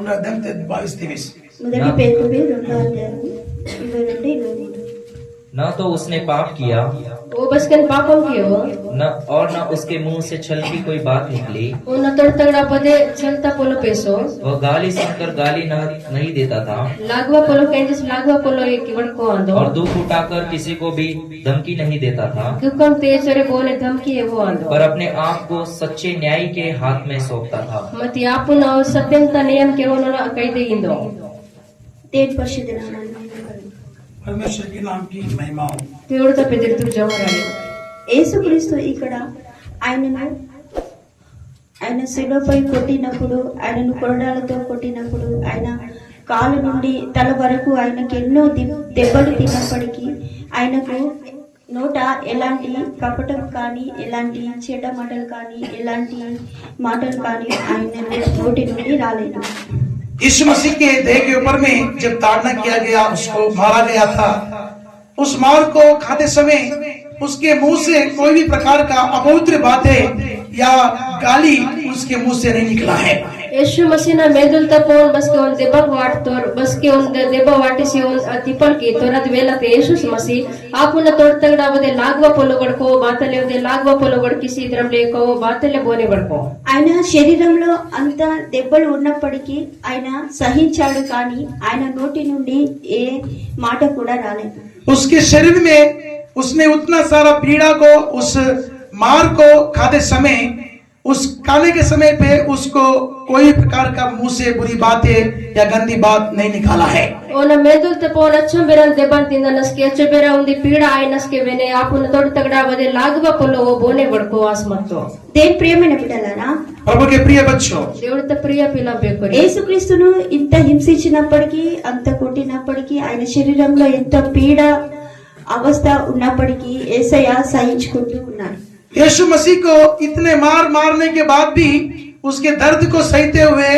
మొదటి పేతురు 2:22 न तो उसने पाप किया वो बस कन पापम कियो न उसके मुंह से छल की कोई बात निकली। वो न तड़तगड़ा पदे छलता पोलो पेसो वह गाली सुनकर गाली नहीं देता था। लागवा पोलो केंजस लागवा पोलो एक वड़को आंदो और दुख उठाकर किसी को भी धमकी नहीं देता था। दुखम तेज रे बोले धमकी है वो आंदो पर अपने आप को सच्चे न्याय के हाथ में सौंपता था। मत यापुन और सत्यंता नियम के उन्होंने कह देगिंदो तेज परिशुद्ध नाम परमेश्वर के नाम की महिमा हो। దేవుడితో పెద్దలు జవరాలి యేసుక్రీస్తు ఇక్కడ ఆయన శిలువపై కొట్టినప్పుడు, ఆయనను కొరడాలతో కొట్టినప్పుడు, ఆయన కాలు నుండి తల వరకు ఆయనకు ఎన్నో దెబ్బలు తిన్నప్పటికీ ఆయనకు నోట ఎలాంటి కపటం కానీ, ఎలాంటి చెడ్డ మాటలు కానీ, ఎలాంటి మాటలు కానీ ఆయన నోటి నుండి రాలేదు। यीशु मसीह के देह के ऊपर में जब ताड़ना किया गया, उसको मारा गया था, उस मार को खाते समय उसके मुंह से कोई भी प्रकार का अपवित्र बातें या गाली उसके मुंह से नहीं निकला है। यीशु मसीह ना मेदुल तपोन बस के उन देबा वाट तोर बस के उन देबा वाटे से उन तिपल की तोरद वेला ते यीशु मसीह आपुन तोड़ तगड़ा वदे लागवा पोलोगड़ को बातले वदे लागवा पोलोगड़ किसी द्रम लेको बातले बोने बड़को ఆయన శరీరంలో అంత దెబ్బలు ఉన్నప్పటికీ ఆయన సహించాడు, కానీ ఆయన నోటి నుండి ఏ మాట కూడా రాలేదు। उसके शरीर में उसने उतना सारा पीड़ा को, उस मार को खाते समय, उस खाने के समय पे उसको कोई प्रकार का मुंह से बुरी बातें या गंदी बात नहीं निकाला है। ओना मेदुल तपोन अच्छो बेरन देबन तिंदा नसके अच्छो बेरा उंदी पीड़ा आय नसके वेने आपुन तोड़ तगड़ा वदे लागवा पोलो बोने बड़को आसमतो దేని ప్రియమైన బిడ్డలారా, प्रभु के प्रिय बच्चों, దేవుడితో ప్రియ పిల్ల బేకొరి యేసుక్రీస్తును ఇంత హింసించినప్పటికీ, అంత కొట్టినప్పటికీ, ఆయన శరీరంలో ఎంత పీడ అవస్థ ఉన్నప్పటికీ యేసయ్య సహించుకుంటూ ఉన్నారు। यीशु मसीह को इतने मारने के बाद भी उसके दर्द को सहते हुए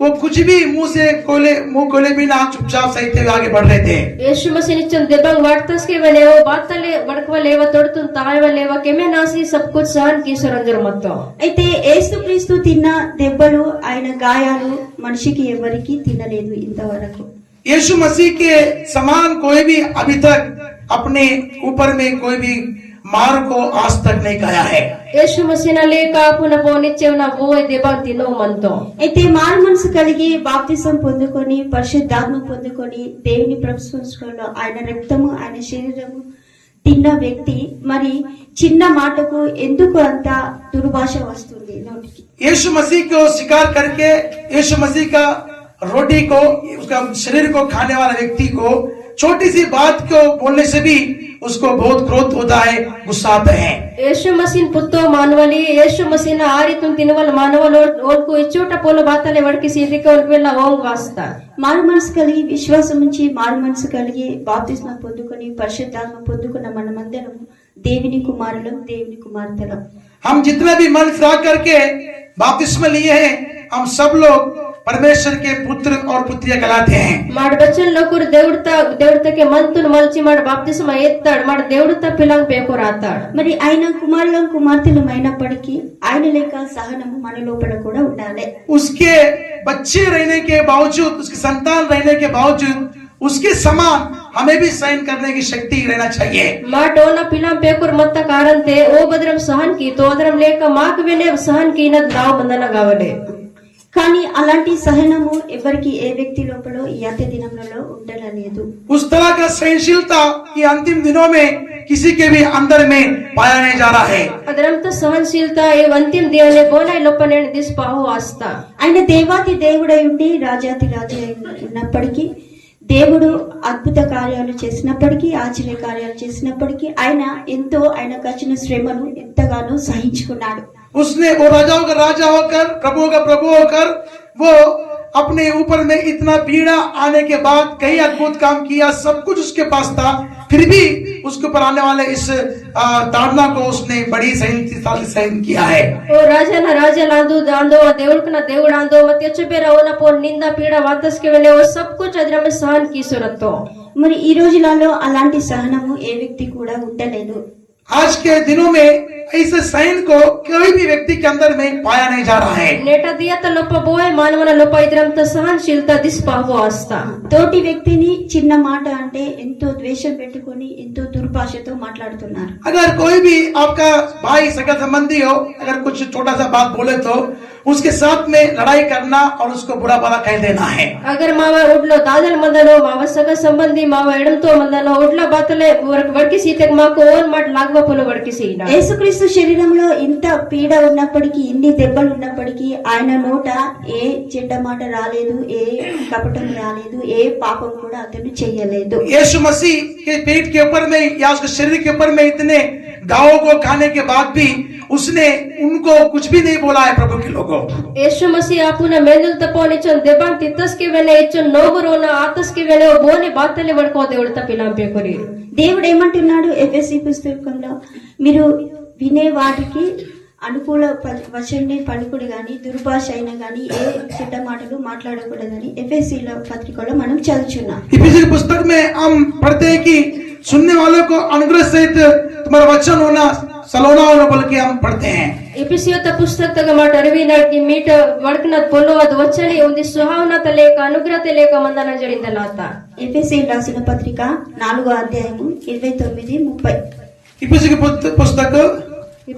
वो कुछ भी मुंह खोले बिना चुपचाप सहते हुए आगे बढ़ रहे थे। यीशु मसीह निचन देबंग वाटतस के वने वो बातले बड़कवा लेवा तोड़तुन तायवा लेवा केमे नासी सब कुछ सहन की सुरंजर मत्तो అయితే యేసుక్రీస్తు తిన్న దెబ్బలు, ఆయన గాయాలు మనిషికి ఎవరికి తినలేదు ఇంతవరకు। यीशु मसीह के समान कोई भी अभी तक अपने ऊपर में कोई भी मार को आज तक नहीं खाया है। यीशु मसीह ना लेका पुना పోనిచ్చేవన वो देबा తినో మంతో అయితే మారు మనసు కలిగి బాప్తిసం పొందుకొని, పరిశుద్ధాత్మ పొందుకొని, దేవుని ప్రభుత్వంలో ఆయన రక్తము, ఆయన శరీరము తిన్న వ్యక్తి మరి చిన్న మాటకు ఎందుకు అంత దుర్భాష వస్తుంది నోటికి? यीशु मसीह को स्वीकार करके, यीशु मसीह का रोटी को, उसका शरीर को खाने वाला व्यक्ति को छोटी सी बात को बोलने से भी उसको बहुत क्रोध होता है, गुस्सा आता है। यीशु मसीह पुत्तो मानवली यीशु मसीह ना आरी तुम तिनवल मानवल और को इचोटा पोलो बातले वड़की सीधे के उनके वेला ओंग वास्ता మారు మనసు కలిగి, విశ్వాసం ఉంచి మారు మనసు కలిగి బాప్తిస్మం పొందుకొని, పరిశుద్ధాత్మ పొందుకున్న మనమందరము దేవుని కుమారులం, దేవుని కుమార్తెలం। हम जितना भी मन फिरा करके बपतिस्मा लिए हैं, हम सब लोग परमेश्वर के पुत्र और पुत्रियां कहलाते हैं। माड बच्चन लोकुर देवड़ता के मंतुन मलची माड बाप्तिस्मा एत्ताड माड देवड़ता पिलंग पेको राताड మరి ఆయన కుమారులం కుమార్తెలం అయినప్పటికీ ఆయన లేక సహనము మన లోపల కూడా ఉండాలి। उसके बच्चे रहने के बावजूद, उसके संतान रहने के बावजूद उसके समान हमें भी सहन करने की शक्ति रहना चाहिए। माटोना पिलंग पेकोर मत्त कारण थे ओ बदरम सहन की तो अदरम लेका माक वेले सहन की न दाव बंदना गावले, కానీ అలాంటి సహనము ఎవరికి ఏ వ్యక్తి లోపల ఈ అంత్య దినములలో ఉండలేదు। उस तरह का सहनशीलता कि अंतिम दिनों में किसी के भी अंदर में पाया नहीं जा रहा है। ಅದರಂತ సహనశీలత ఏ అంతిమ దిననే బోలై లోపనే దిస్పాహు ఆస్తా ఆయన దేవాతి దేవుడై ఉండి రాజాతి రాజు ఉన్నప్పటికీ, దేవుడు అద్భుత కార్యాలు చేసినప్పటికీ, ఆశ్చర్య కార్యాలు చేసినప్పటికీ ఆయన ఎంతో ఆయనకు వచ్చిన శ్రమను ఎంతగానో సహించుకున్నాడు। उसने वो राजाओं का राजा होकर, प्रभु का प्रभु होकर, वो अपने ऊपर में इतना पीड़ा आने के बाद कई अद्भुत काम किया, सब कुछ उसके पास था, फिर भी उसके ऊपर आने वाले इस ताड़ना को उसने बड़ी सहनशीलता से सहन किया है। ओ राजा ना राजा लांदो दांदो దేవుడికి నా దేవుడు ఆందో ಮತ್ತೆ చెబేరా ఓన పో నింద పీడ వాతస్కే వెలే ఓ सब कुछ अदर में सहन की सूरतो మరి ఈ రోజులలో అలాంటి సహనము ఏ వ్యక్తి కూడా ఉండలేదు। आज के दिनों में ऐसे साइन को कोई भी व्यक्ति के अंदर में पाया नहीं जा रहा है। నేట దియత లొప్ప బోయ్ మానవన లొప్ప ఇద్రంత సహనశీలత దిస్పావో ఆస్తా తోటి వ్యక్తిని చిన్న మాట అంటే ఎంతో ద్వేషం పెట్టుకొని ఎంతో దుర్భాషతో మాట్లాడుతున్నారు. अगर कोई भी आपका भाई सगा संबंधी हो, अगर कुछ छोटा सा बात बोले तो उसके साथ में लड़ाई करना और उसको बुरा भला कह देना है. అగర్ మావ ఉడ్లో దాదల మందనో మావ సగ సంబంధి మావ ఎడంతో మందనో ఉడ్ల బాతలే వడకి సీతకు మాకు ఓన్ మాట లాగవ పొల వడకి సీనా. యేసుక్రీస్తు శరీరంలో ఇంత పీడ ఉన్నప్పటికీ, ఇన్ని దెబ్బలు ఉన్నప్పటికీ ఆయన నోట ఏ చెడ్డ మాట రాలేదు, ఏ కపటం రాలేదు, ఏ పాపం కూడా అతను చెయ్యలేదు. यीशु मसीह के पेट के ऊपर में या उसके शरीर के ऊपर में इतने घावों को खाने के बाद भी उसने उनको कुछ भी नहीं बोला है. प्रभु के लोगों, యేసు మసీహ్ ఆపున మేదుల్ తపోనిచన్ దెబాన్ తిత్తస్కి వెనే ఇచ్చన్ నోగురోన ఆతస్కి వెనే బోని బాతలే వడకో దేవుడు తపిలాంపే కొరి. దేవుడు ఏమంటున్నాడు ఎఫెసీ పుస్తకంలో, మీరు వినే వాటికి అనుకూల వచనం పలుకుడు గాని, దుర్భాష అయినా గాని, ఏ చెడ్డ మాటలు మాట్లాడకూడదని ఎఫెసీల పత్రికలో మనం చదువుచున్నాం. इफिसी की पुस्तक में हम पढ़ते हैं कि सुनने वालों को अनुग्रह सहित तुम्हारा वचन होना सलोना होना बोल के हम पढ़ते हैं. ఎపిసియోత పుస్తకతగ మాట అరవినాడికి మీట వడకన పొలో అది వచ్చని ఉంది సుహావనత లేక అనుగ్రహత లేక మందన జడిందలాత. ఎఫెసీ రాసిన పత్రిక 4వ అధ్యాయము 29-30. इफिसी की पुस्तक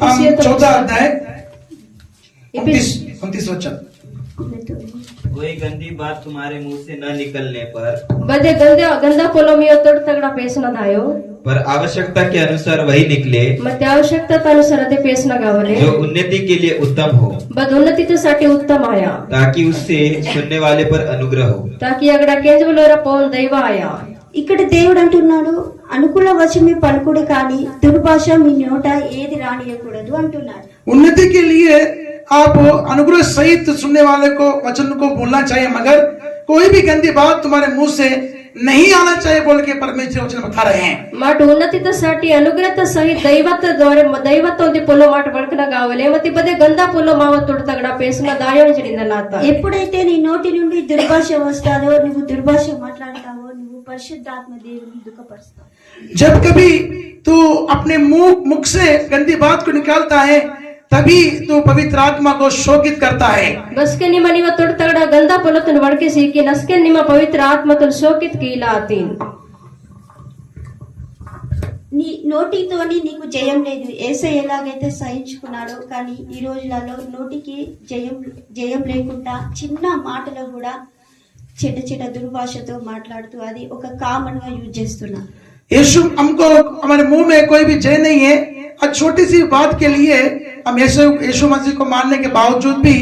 हम 14 अध्याय 29 वचन. कोई गंदी बात तुम्हारे मुंह से न निकलने पर బదే గందా పొలో మీ ఒత్తడు తగడ పేసనదాయో पर आवश्यकता के अनुसार वही निकले ಮತ್ತೆ आवश्यकता अनुसार अदे पेसना गावले जो उन्नति के लिए उत्तम हो, बद उन्नतिसाठी उत्तम आया ताकि उससे सुनने वाले पर अनुग्रह हो. ताकि अगड़ केंजवलोरा पौन दैव आया. ఇక్కడ దేవుడు అంటున్నాడు, అనుకూల వచనమే పలుకుడు కానీ దుర్భాష మీ నోట ఏది రానియకూడదు అంటున్నాడు. उन्नति के लिए आप अनुग्रह सहित सुनने वाले को वचन को बोलना चाहिए, मगर कोई भी गंदी बात तुम्हारे मुंह से नहीं आना चाहिए बोल के परमेश्वर वचन बता रहे हैं. మాట ఉన్నతితसाठी అనుగ్రహత సహిత దైవత్వం పొలో మాట వడకన గావలే మతి బదే గందా పొలో మావ తోడు తగడ పేసన దాయం జడిందలాత. ఎప్పుడైతే నీ నోటి నుండి దుర్భాష వస్తాదో, నువ్వు దుర్భాష మాట్లాడతావో, నువ్వు పరిశుద్ధాత్మ దేవుని దుఃఖపరుస్తావు. जब कभी तू अपने मुख से गंदी बात को निकालता है, तभी तू पवित्र आत्मा को शोकित करता है. बसके निम निव तोड़ तगड़ गंदा పొలతును వడకేసి కి నస్కే నిమ పవిత్ర ఆత్మతును శోకిత్ కీలాతిన్. నీ నోటితోని నీకు జయం లేదు. యేసయ్య ఎలాగైతే సహించుకున్నాడో, కానీ ఈ రోజులలో నోటికి జయం లేకుండా చిన్న మాటలో కూడా చెడ్డ దుర్భాషతో మాట్లాడుతూ అది ఒక కామన్ గా యూజ్ చేస్తున్నా. यीशु हमको हमारे मुंह में कोई भी जय नहीं है. और छोटी सी बात के लिए हम यीशु मसीह को मानने के बावजूद भी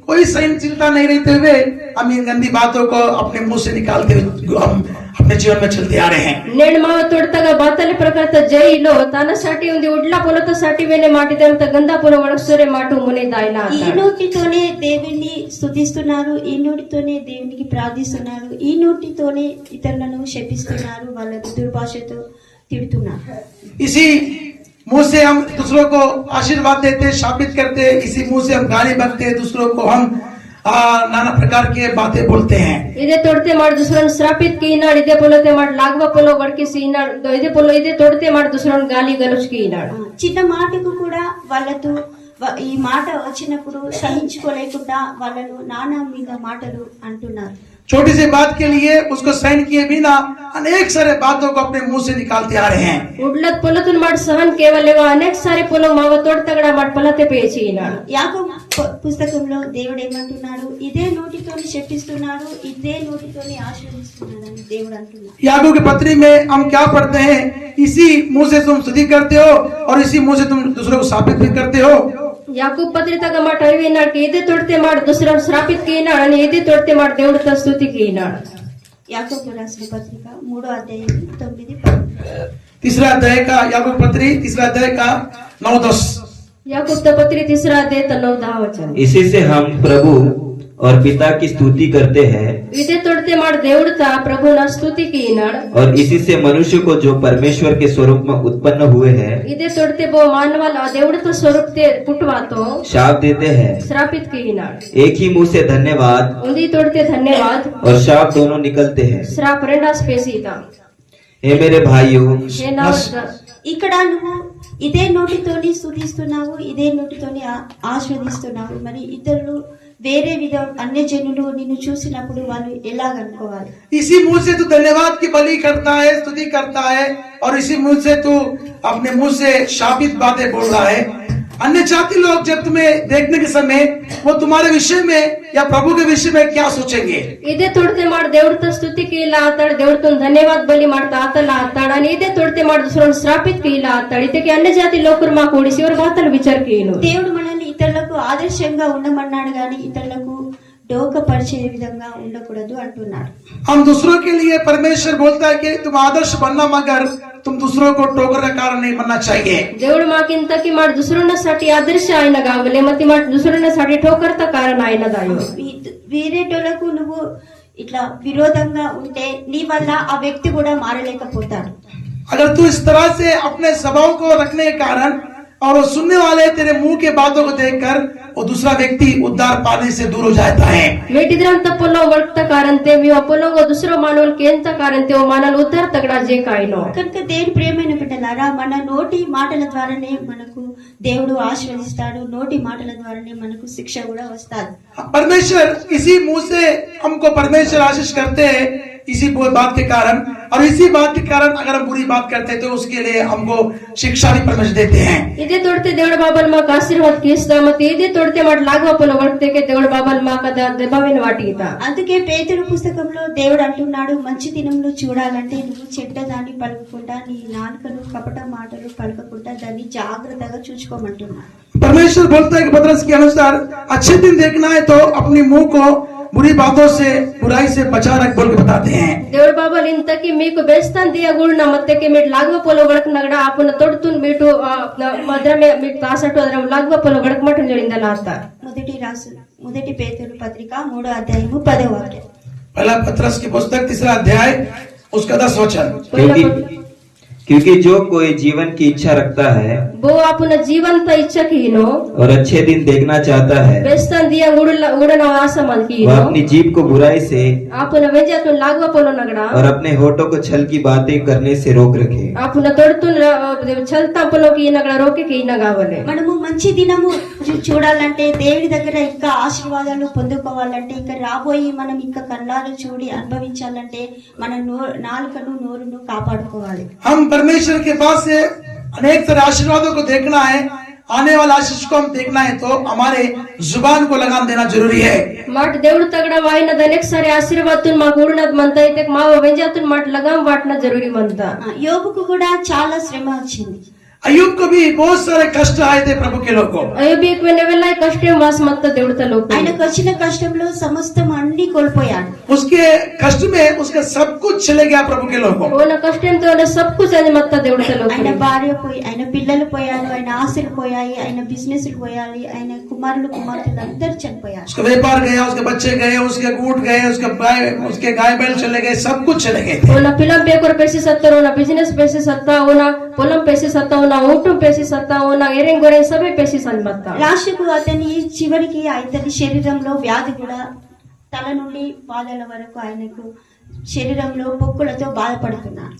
कोई सहनशीलता नहीं रहते हुए हम इन गंदी बातों को अपने मुंह से निकालते हुए हम अपने जीवन में चलते आ रहे हैं. నేను మావ తోడతగ బాతలి ప్రకారత జైలో తన సాటి ఉంది ఉడ్ల పొలత సాటి వేనే మాటిదంత గందా పొల వడసరే మాటు మునే దాయిలా. ఈ నోటితోనే దేవుణ్ణి స్తుతిస్తున్నారు, ఈ నోటితోనే దేవునికి ప్రార్థిస్తున్నారు, ఈ నోటితోనే ఇతరులను శపిస్తున్నారు, వాళ్ళకు దుర్భాషతో తిడుతున్నారు. इसी मुंह से हम दूसरों को आशीर्वाद देते, शापित करते, इसी मुंह से हम गाली बकते, दूसरों को हम नाना प्रकार के बातें बोलते हैं. ఇదే తోడితే మాడు దుసరన్ శ్రాపిత్ కీనాడు, ఇదే పొలతే మాడు లాగవ పొలో వడకేసి ఈనాడు, ఇదే తోడితే మాడు దుసరన్ గాలి గలుచు కీనాడు. చిన్న మాటకు కూడా వాళ్ళతో ఈ మాట వచ్చినప్పుడు సహించుకోలేకుండా వాళ్ళను నానా మీద మాటలు అంటున్నారు. छोटी सी बात के लिए उसको सहन किए बिना अनेक सारे बातों को अपने मुंह से निकालते आ रहे हैं. ఉడ్లత్ పొలతును మాడు సహన్ కేవలేవా అనేక సారి పొలో మావ తోడు తగడ మాడు పొలతే పేచి ఈనాడు. యాకోబు పుస్తకంలో దేవుడు ఏమంటున్నాడు, ఇదే నోటితోని శపిస్తున్నాడు, ఇదే నోటితోని ఆశీర్వదిస్తున్నాడు అని దేవుడు అంటున్నాడు. याकूब की पत्री में हम क्या पढ़ते हैं, इसी मुंह से तुम स्तुति करते हो और इसी मुंह से तुम दूसरों को शापित भी करते हो. యాకూబ్ పత్రికగా మాట అడిగినాడు, ఏదే తోడితే మాడు దుసరన్ శ్రాపిత్ కీనాడు అని ఏదే తోడితే మాడు దేవుడితో స్తుతి కీనాడు. యాకోబు రాసిన పత్రిక 3వ అధ్యాయం 9-10. तीसरा अध्याय का याकूब पत्री तीसरा अध्याय का 9-10. याकूब पत्री तीसरा अध्याय 9-10 वचन. इसी से हम प्रभु और पिता की स्तुति करते हैं इदे तोड़ते मार देवड़ता प्रभु न स्तुति की नाड़ और इसी से मनुष्य को जो परमेश्वर के स्वरूप में उत्पन्न हुए हैं इदे तोड़ते वो मानवाला देवड़ता स्वरूप ते पुटवातो शाप देते हैं. श्रापित की नाड़ एक ही मुंह से धन्यवाद उन्दी तोड़ते धन्यवाद और शाप दोनों निकलते हैं. श्राप रेंडा स्पेसीता हे मेरे भाइयों, हे नाव ఇక్కడ నువ్వు ఇదే నోటితోని స్తుతిస్తున్నావు, ఇదే నోటితోని ఆస్వాదిస్తున్నావు. మరి ఇతరులు వేరే అన్య జనులు నిన్ను చూసినప్పుడు వాళ్ళు ఎలాగనుకోవాలి? इसी मुंह से तू धन्यवाद की बलि करता है, स्तुति करता है, और इसी मुंह से तू अपने मुंह से शापित बातें बोल रहा है. अन्य जाति लोग जब तुम्हें देखने के समय वो तुम्हारे विषय में या प्रभु के विषय में क्या सोचेंगे? ಇದೇ ತೊಡತೆ ಮಾಡಿ ದೇವ್ರತ ಸ್ತುತಿకి ಇಲ್ಲ ಆತಾಡ್ ದೇವ್ರತ ಧನ್ಯವಾದ ಬಲಿ ಮಾಡ್ತಾ ಆತಲ್ಲ ಆತಾಡ್ आणि ఇదే తొడితే ಮಾಡಿ దుసరోని శ్రాపిత్కి ಇಲ್ಲ ఆతాడ్ ఇతకి అన్ని జాతి లోకురు మా కూడిసి ఎవరు బాతలు విచారకీను. దేవుడు మనల్ని ఇతరులకు ఆదర్శంగా ఉండమన్నాడు గాని ఇతరులకు డోకపరిచే విధంగా ఉండకూడదు అంటున్నాడు. हम दूसरों के लिए परमेश्वर बोलता है कि तुम आदर्श बनना, मगर तुम दूसरों को ठोकर का कारण नहीं बनना चाहिए. దేవుడు మాకింతకి ಮಾಡಿ దుసరోనसाठी ఆదర్శ ఆయన కావాలి, మతి మాట దుసరోనसाठी ठोकरता కారణ ఆయన దాయో. వేరేటోళ్లకు నువ్వు ఇట్లా విరోధంగా ఉంటే నీ వల్ల ఆ వ్యక్తి కూడా మారలేకపోతాడు. अगर तू इस तरह से अपने स्वभाव को रखने के कारण और वो सुनने वाले तेरे मुंह के बातों को देखकर वो दूसरा व्यक्ति उद्धार पाने से दूर हो जाता है. ಮೇಟಿದ್ರಂತ ಪೊಲೋ ವರ್ತ ಕಾರಂತೆ మీ పొలంగో దుసరో మానవులకి ఎంత కారంతే ఓ మానవులు ఉద్ధార తగడా జే కాయనో. కనుక దేవుని ప్రియమైన బిడ్డలారా, మన నోటి మాటల ద్వారానే మనకు దేవుడు ఆశీర్వదిస్తాడు, నోటి మాటల ద్వారానే మనకు శిక్ష కూడా వస్తాది. परमेश्वर इसी मुंह से हमको परमेश्वर आशीष करते हैं, इसी बात के कारण, और इसी बात के कारण अगर हम बुरी बात करते हैं तो उसके लिए हमको शिक्षा भी परमेश्वर देते हैं. ఇదే తొడితే దేవుడు బాబాలు మాకు ఆశీర్వాద కీస్తా, ಮತ್ತೆ ఇదే తొడితే మాట లాగవ పొల వర్తేకే దేవుడు బాబాలు మాకు దెబ్బమైన వాటికితా. అందుకే పేతురు పుస్తకంలో దేవుడు అంటున్నాడు, మంచి దినములు చూడాలంటే నువ్వు చెడ్డదాన్ని పలకకుండా నీ నాలుకను కపట మాటలు పలకకుండా దాన్ని జాగ్రత్తగా చూసుకోమంటున్నాడు. परमेश्वर बोलता है कि पतरस के अनुसार अच्छे दिन देखना है तो अपने मुंह को बुरी बातों से, बुराई से बचा रख बोल के बताते हैं. దేవుడు బాబాలు ఇంతకి మీకు బెస్తాన్ దియగుళ్ళ మత్తకి మీరు లాగవ పొల వడక నగడ ఆపున తొడుతున్ మీటు మద్రమే మీకు తాసట్టు అదరం లాగవ పొల వడక మటం జరిగిందన్న అర్థ. మొదటి పేతురు పత్రిక 3వ అధ్యాయము 10వ వాక్యం. पहला पतरस की पुस्तक 3रा अध्याय उसका 10 वचन. क्योंकि जो कोई जीवन की इच्छा रखता है బో ఆపున జీవంత ఇచ్చకి హినో और अच्छे दिन देखना चाहता है, బెస్తాన్ దియ ఉడన ఆసమల్కి वह హినో अपनी जीभ को बुराई से ఆపున వెంజతున్ లాగవ పొల నగడ और अपने होठों को छल की बातें करने से रोक रखे. ఆపున తొడుతున్ చల్తా పొలకి నగడ రోకెకి ఇన కావాలి. మనము మంచి దినము చూడాలంటే, దేవుడి దగ్గర ఇంకా ఆశీర్వాదాలు పొందుకోవాలంటే, ఇంకా రాబోయి మనం ఇంకా కళ్ళాలు చూడి అనుభవించాలంటే మన నాలుకను నోరును కాపాడుకోవాలి. हम परमेश्वर के पास से अनेक सारे आशीर्वादों को देखना है, आने वाला आशीष को हम देखना है तो हमारे जुबान को लगाम देना जरूरी है. మాట దేవుడు తగడ వాయిన దనేక్ సారి ఆశీర్వాదం మాకు ఊడినది మంత అయితే మా వెంజతున్ మాట లగాం వాటిన జరూరి మంత. యోబుకు కూడా చాలా శ్రమ వచ్చింది. अय्यूब को भी बहुत सारे कष्ट आए थे प्रभु के लोग को. అయోబికి వెన్నెవెల్ల కష్టం వాస్ మత్త దేవుడు తలో ఆయనకు వచ్చిన కష్టంలో సమస్తం అన్ని కోల్పోయాడు. उसके कष्ट में उसका सब कुछ चले गया प्रभु के लोग को. ఓన కష్టంతో సబ్ కుछ అది మత్త దేవుడు తలో ఆయన భార్య పోయి, ఆయన పిల్లలు పోయారు, ఆయన ఆశలు పోయాయి, ఆయన బిజినెస్ పోయాలి, ఆయన కుమారులు కుమార్తెలు అందరు చనిపోయారు. उसका व्यापार गया, उसके बच्चे गए, उसके ऊंट गए, उसके गाय बैल चले गए, सब कुछ चले गए थे. ఓన పిలం పేకర్ పేసి సత్తరు, ఓన బిజినెస్ పేసి సత్తా, ఓన పొలం పేసి సత్తా, ఓన ఊటం పేసి సత్తా, ఓన ఎరెం గొరె సబే పేసి సన్మత్త. లాస్ట్కు అతని చివరికి అతని శరీరంలో వ్యాధి కూడా తల నుండి పాదాల వరకు ఆయనకు శరీరంలో పొక్కులతో బాధపడుతున్నారు.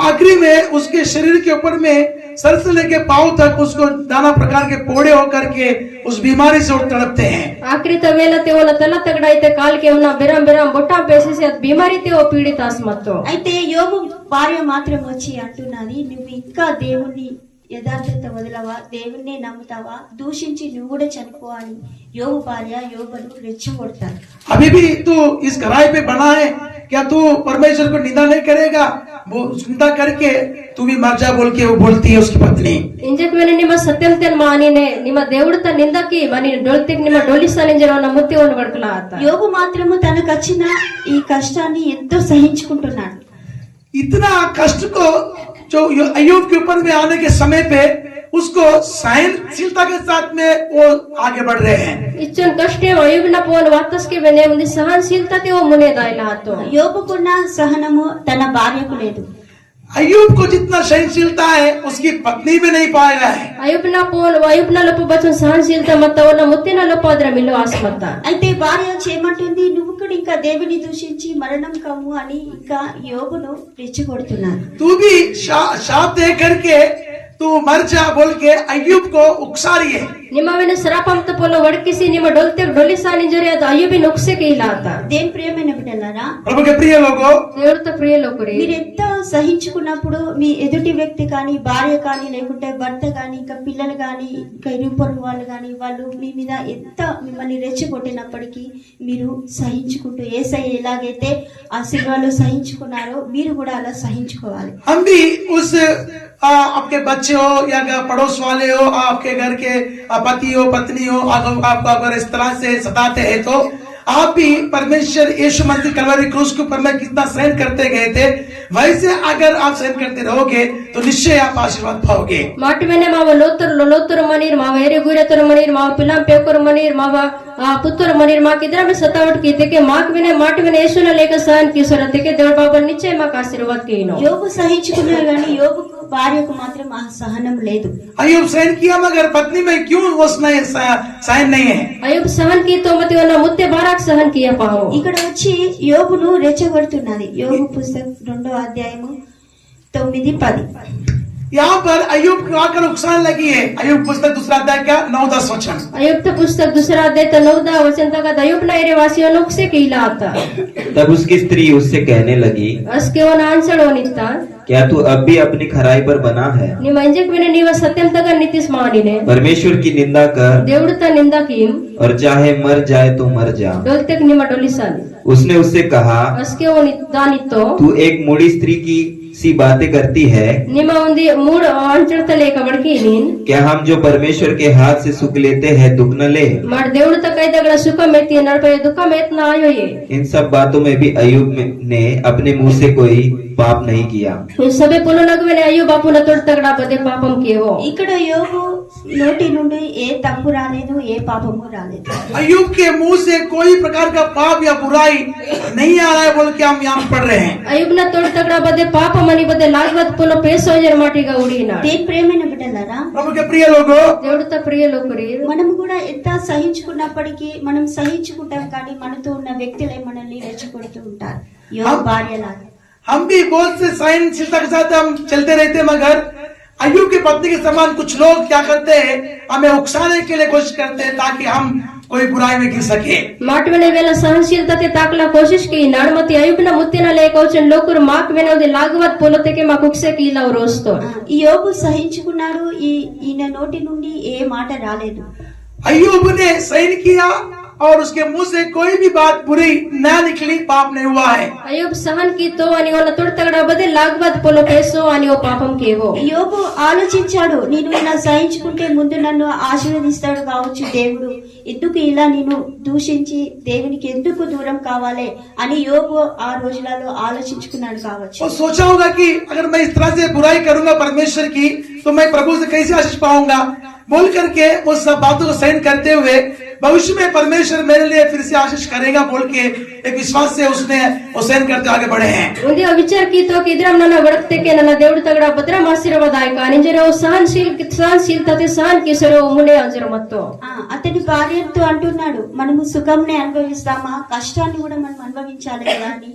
आखिरी में उसके शरीर के ऊपर में सर से लेके पांव तक उसको नाना प्रकार के फोड़े होकर के उस बीमारी से तड़पते हैं. ఆఖరి వేళతే ఓన తల తగడైతే కాల్కే ఉన్న బిరం బిరం బొట్టా పేసేసి అది బీమారితే ఓ పీడితాస్మత్తో. అయితే యోబు భార్య మాత్రం వచ్చి అంటున్నది, నువ్వు ఇంకా దేవుని యథార్థత వదలవా, దేవుణ్ణే నమ్ముతావా, దూషించి నువ్వు కూడా చనిపోవాలి. యోబు భార్య యోబును రెచ్చగొడతారు. अभी भी तू इस कराई पे बना है क्या? तू परमेश्वर को निंदा नहीं करेगा? वो निंदा करके तू भी मर जा बोल के वो बोलती है उसकी पत्नी. ಇಂಜಕ್ ವೇನೆ ನಿಮ್ಮ ಸತ್ಯಂ ತೆನ್ ಮಾನಿನೆ ನಿಮ್ಮ దేవుడు త నిందకి మని డొల్తికి ನಿಮ್ಮ డొలిసనింజరో ముత్తి ఓన వడకలా ఆత. యోబు మాత్రము తనకు వచ్చిన ఈ కష్టాన్ని ఎంతో సహించుకుంటున్నాడు. इतना कष्ट को जो अय्यूब के ऊपर में आने के समय पे उसको सहनशीलता के साथ में वो आगे बढ़ रहे हैं. ఇచ్చన్ కష్టే అయుబిన పోన వాతస్కి వెనే ఉంది సహనశీలతతే ఓ మునే దాయిలా ఆతో. యోబుకున్న సహనము తన భార్యకు లేదు. अय्यूब को जितना सहनशीलता है उसकी पत्नी में नहीं पाया है। అయుబ్న లోపు బచన్ సహనశీలత మత్త ఉన్న ముత్తిన లోపు అదర మిల్లు ఆస్మత్త అయితే భార్య చేయమంటుంది, నువ్వు కూడా ఇంకా దేవుని దూషించి మరణం కమ్ము అని ఇంకా యోబును రెచ్చగొడుతున్నారు. तू भी शाप दे करके तू मर जा बोल के अय्यूब को उकसा रही है। నిమ్మవిన శ్రాపంత పొల వడకిసి నిమ్మ డొల్తే డొలిసాని జరి అది అయ్యుబి నొక్సెకి ఇలాత దేని ప్రియమైన బిడ్డలారా, प्रभु के प्रिय लोगों, దేవుడితో ప్రియలోకుడి మీరు ఎంత సహించుకున్నప్పుడు మీ ఎదుటి వ్యక్తి కానీ, భార్య కానీ, లేకుంటే భర్త కానీ, ఇంకా పిల్లలు కానీ, ఇంకా ఇరుపొరుగు వాళ్ళు కానీ, వాళ్ళు మీ మీద ఎంత మిమ్మల్ని రెచ్చగొట్టినప్పటికీ మీరు సహించుకుంటూ యేసయ్య ఎలాగైతే ఆ శిలువలో సహించుకున్నారో మీరు కూడా అలా సహించుకోవాలి. हम भी उस आपके बच्चे हो या पड़ोस वाले हो, आपके घर के पति हो, पत्नी हो, आपको अगर इस तरह से सताते हैं तो आप भी परमेश्वर यीशु मसीह कलवरी क्रूस के ऊपर में कितना सहन करते गए थे, वैसे अगर आप सहन करते रहोगे तो निश्चय आप आशीर्वाद पाओगे. మాట వినే మావ లోతరు మనీర్ మావ ఏరే గురేతరు మనీర్ మావ పిల్లం పేకరు మనీర్ మావ పుత్తరు మనీర్ మాకిద్దర में सतावट की थे कि माक विने మాట వినే యేసున లేక सहन की सरत के देव बाबा निश्चय మాకు ఆశీర్వాद कीनो. యోబు సహించుకున్నారు కానీ యోబుకు భార్యకు మాత్రం ఆ సహనం లేదు. अय्यूब सहन किया मगर पत्नी में क्यों उसने सहन नहीं है? అయ్యూబ్ సహన్ की तो मत वना मुत्ते बाराक सहन किया पाओ. ఇక్కడ వచ్చి యోబును రెచ్చగొడుతున్నది. యోబు పుస్తకం 2వ అధ్యాయము 9-10. यहाँ पर अय्यूब को आकर नुकसान लगी है. अय्यूब पुस्तक दूसरा अध्याय का 9-10 वचन. अयुक्त पुस्तक दूसरा अध्याय 9 वचन तक अयुब ना एरे वासियों नुक्से कीला आता. तब उसकी स्त्री उससे कहने लगी, अस्के वो आंसर होनिता क्या तू अब भी अपनी खराई पर बना है? नी मंजक विने नीव सत्यम तक नितिस मानिने परमेश्वर की निंदा कर देवड़ता निंदा कीम और चाहे मर जाए तो मर जा. डोलतेक निमा डोलिसान उसने उससे कहा, अस्के वो दानितो तू एक मूढ़ी स्त्री की सी बातें करती है. निमा उंदी मूड अंचरता लेक वड़की नीन क्या हम जो परमेश्वर के हाथ से सुख लेते हैं दुख न ले? मार देवड़ता कई दगड़ा सुख मेती नरपे दुख मेत ना आयो ये. इन सब बातों में भी अय्यूब ने अपने मुंह से कोई पाप नहीं किया. सबे पुलो नगवेने अय्यूब बापू न तोड़ तगड़ा बदे पापम किए हो. ఇక్కడ యోబు నోటి నుండి ఏ తప్పు రాలేదు, ఏ పాపము రాలేదు. अय्यूब के मुंह से कोई प्रकार का पाप या बुराई नहीं आ रहा है बोल के हम यहाँ पढ़ रहे हैं. अयुब न तोड़ तगड़ा बदे पाप मनी बदे लागवत पुलो पेसो जर माटिगा उड़ीना. దేని ప్రియమైన బిడ్డలారా, प्रभु के प्रिय लोगों, దేవుడితో ప్రియ లోకుడి మనం కూడా ఎంత సహించుకున్నప్పటికీ మనం సహించుకుంటాం కానీ మనతో ఉన్న వ్యక్తులే మనల్ని రెచ్చగొడుతూ ఉంటారు. యోబు భార్యలాగా हम भी बहुत से सहनशीलता के साथ हम चलते रहते हैं, मगर अय्यूब की पत्नी के समान कुछ लोग क्या करते हैं, हमें उकसाने के लिए कोशिश करते हैं ताकि हम कोई बुराई में गिर सके. మాట వినే వేళ సహనశీలత తాకలా కోशिश की నడమతి అయుబిన ముత్తిన లేకవచన లోకురు మాక్ వినోది లాగవత్ పొలతకే మా కుక్సే కీలా రోస్తో. ఈ యోబు సహించుకున్నాడు. ఈయన నోటి నుండి ఏ మాట రాలేదు. अय्यूब ने सहन किया और उसके मुंह से कोई भी बात बुरी न निकली, पाप नहीं हुआ है. అయుబ్ సహన్ की तो అని వల్ల తోड़ తగड़ा బదే లాగవత్ పొలో పేసో అని ఓ పాపం కేవో. యోబు ఆలోచించాడు, నేను ఇలా సహించుకుంటే ముందు నన్ను ఆశీర్వదిస్తాడు కావచ్చు దేవుడు, ఎందుకు ఇలా నేను దూషించి దేవునికి ఎందుకు దూరం కావాలి అని యోబు ఆ రోజులలో ఆలోచించుకున్నాడు కావచ్చు. वो सोचा होगा कि अगर मैं इस तरह से बुराई करूंगा परमेश्वर की तो मैं प्रभु से कैसे आशीष पाऊंगा बोल करके वो सब बातों को सहन करते हुए भविष्य में परमेश्वर मेरे लिए फिर से आशीष करेगा बोल के एक विश्वास से उसने वो सहन करते आगे बढ़े हैं. ఉంది ఆ విచార్ की तो कि इधर नन्ना वड़कतेके नन्ना దేవుడు తగड़ा భద్రం ఆశీర్వాదాయక అంజరే ఓ సహనశీలత సహన్ కిసరో మునే అంజర మత్తో. అతని భార్యతో అంటున్నాడు, మనము సుఖంని అనుభవిస్తామా, కష్టాన్ని కూడా మనం అనుభవించాలి కదా అని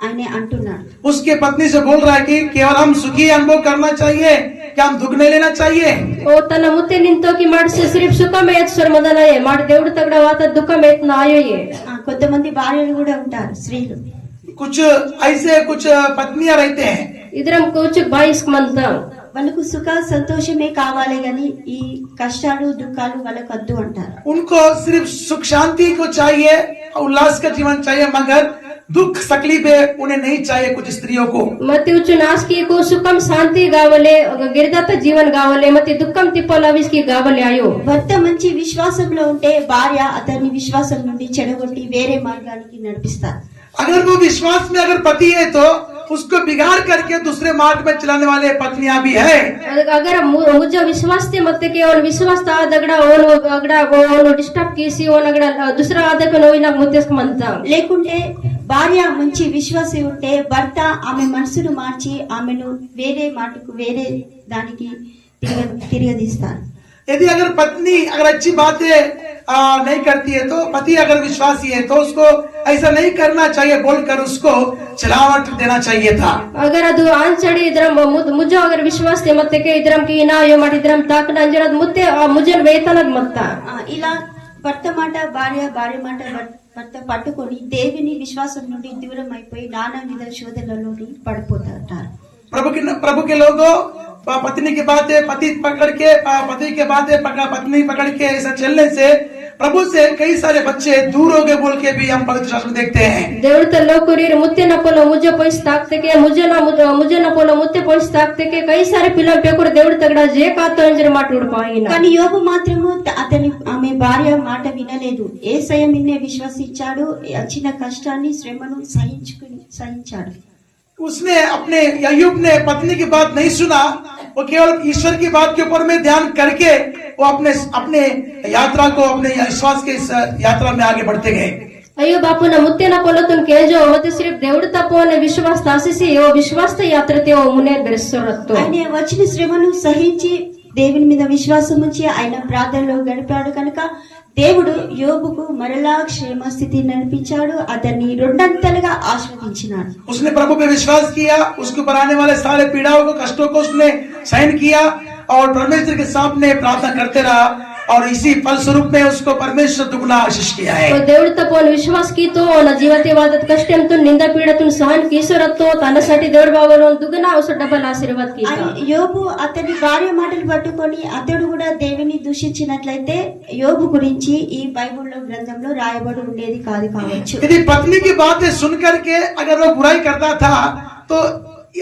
ఆయన అంటున్నాడు. उसके पत्नी से बोल रहा है कि केवल हम सुखी अनुभव करना चाहिए, क्या हम दुख नहीं लेना चाहिए? ఓ తన ముత్తే నింతోకి మాడిసి సిర్ఫ్ సుఖమేత్ స్వర్మదనయే మాడి దేవుడు తగడా వాత దుఃఖమేత్ నాయోయే. కొంతమంది భార్యలు కూడా ఉంటారు, స్త్రీలు. कुछ ऐसे कुछ पत्नियां रहते हैं, ఇద్దరం కూర్చు 22 మంది వాళ్ళకు సుఖ సంతోషమే కావాలి గాని ఈ కష్టాలు దుఃఖాలు వాళ్ళకు వద్దు అంటారు. उनको सिर्फ सुख शांति को चाहिए, उल्लास का जीवन चाहिए, मगर दुख तकलीफें उन्हें नहीं चाहिए. कुछ स्त्रियों को మతి ఉచ్చు నాస్కీకు సుఖం శాంతి కావలే, గిరిదత్త జీవన్ కావలే, మతి దుఃఖం తిప్పలవిస్కి కావలే అయ్యో. భర్త మంచి విశ్వాసంలో ఉంటే భార్య అతన్ని విశ్వాసం నుండి చెడగొట్టి వేరే మార్గానికి నడిపిస్తారు. अगर वो विश्वास में अगर पति है तो उसको बिगाड़ करके दूसरे मार्ग में चलाने वाले पत्नियां भी है. अगर मुझे विश्वास थे मत के और विश्वास था दगड़ा ओन अगड़ा ओन डिस्टर्ब कीसी ओन अगड़ा दूसरा आदक नो इना मुतेस मनता లేకుంటే భార్య మంచి విశ్వాసి ఉంటే భర్త ఆమె మనసును మార్చి ఆమెను వేరే మాటకు వేరే దానికి తిరగదీస్తారు. यदि अगर पत्नी अगर अच्छी बातें नहीं करती है तो पति अगर विश्वासी है तो उसको ऐसा नहीं करना चाहिए बोलकर उसको चलावट देना चाहिए था. अगर ಅದು ಆಂಚಡಿ ಇದ್ರಂ ಮುಜ್ಜ अगर ವಿಶ್ವಾಸ ಮತ್ತಕ್ಕೆ ಇದ್ರಂ ಕಿ ನಾಯೋ ಮಾಡಿದ್ರಂ ತಾಕನ ಅಂಜರದ್ ಮುತ್ತೆ ಮುಜ್ಜನ್ ವೇತನದ್ ಮತ್ತ ఇలా భర్త మాట భార్య భార్య మాట భర్త పట్టుకొని దేవుని విశ్వాసం నుండి దూరం అయిపోయి నానా విధ శోధనలోని పడిపోతారు. प्रभु के लोगों पत्नी की बातें पति पकड़ के पति के बातें पत्नी पकड़ के ऐसा चलने से प्रभु से कई सारे बच्चे दूर हो गए बोल के भी हम पवित्र शास्त्र में देखते हैं. దేవుడితో లోకురీరు ముత్తెన పొల ముజ్జ పోయిస్ తాక్తకే ముజ్జన పొల ముత్తె పోయిస్ తాక్తకే కై సారే పిల్లలు పేకుడు దేవుడు తగడ జే కాతో అంజర మాట్లాడు పాయిన. కానీ యోబు మాత్రము ఆమె భార్య మాట వినలేదు. యేసయ్య మిన్నే విశ్వసించాడు. వచ్చిన కష్టాన్ని శ్రమను సహించాడు. उसने अपने अय्यूब ने पत्नी की बात नहीं सुना, वो केवल ईश्वर की बात के ऊपर में ध्यान करके वो अपने यात्रा को अपने विश्वास के इस यात्रा में आगे बढ़ते गए. ಅಯ್ಯೋ ಬಾಪುನ ಮುತ್ತೆನ ಪೊಲತುನ್ ಕೇಜೋ ಮತ್ತೆ ಸಿರ್ಫ್ దేవుడు తపోన విశ్వాస తాసిసి ఓ విశ్వాస యాత్రతే ఓ మునే బెరసొరత్తు. ఆయన వచ్చిన శ్రమను సహించి దేవుని మీద విశ్వాసం ఉంచి ఆయన ప్రార్థనలో గడిపాడు కనుక దేవుడు యోబుకు మరలా క్షేమ స్థితి నడిపించాడు. అతన్ని రెండంతలుగా ఆశీర్వదించినాడు. उसने प्रभु पे विश्वास किया, उसके ऊपर आने वाले सारे पीड़ाओं को कष्टों को उसने सहन किया और परमेश्वर के सामने प्रार्थना करते रहा और इसी फल स्वरूप में उसको परमेश्वर दुगना आशीष किया है. దేవుడు తపోన విశ్వాस कीतो ना जीवतेवादत कष्टंतु निंदा पीडतुन सहन कीसरत्तो తనसाठी దేవుడు బావలో దుగనా ఉస డబల్ ఆశీర్వాద कीता. యోబు అతని భార్య మాటలు పట్టుకొని అతడు కూడా దేవుని దూషించినట్లయితే యోబు గురించి ఈ బైబిల్లో గ్రంథంలో రాయబడి ఉండేది కావచ్చు. यदि पत्नी की बातें सुन करके अगर वो बुराई करता था तो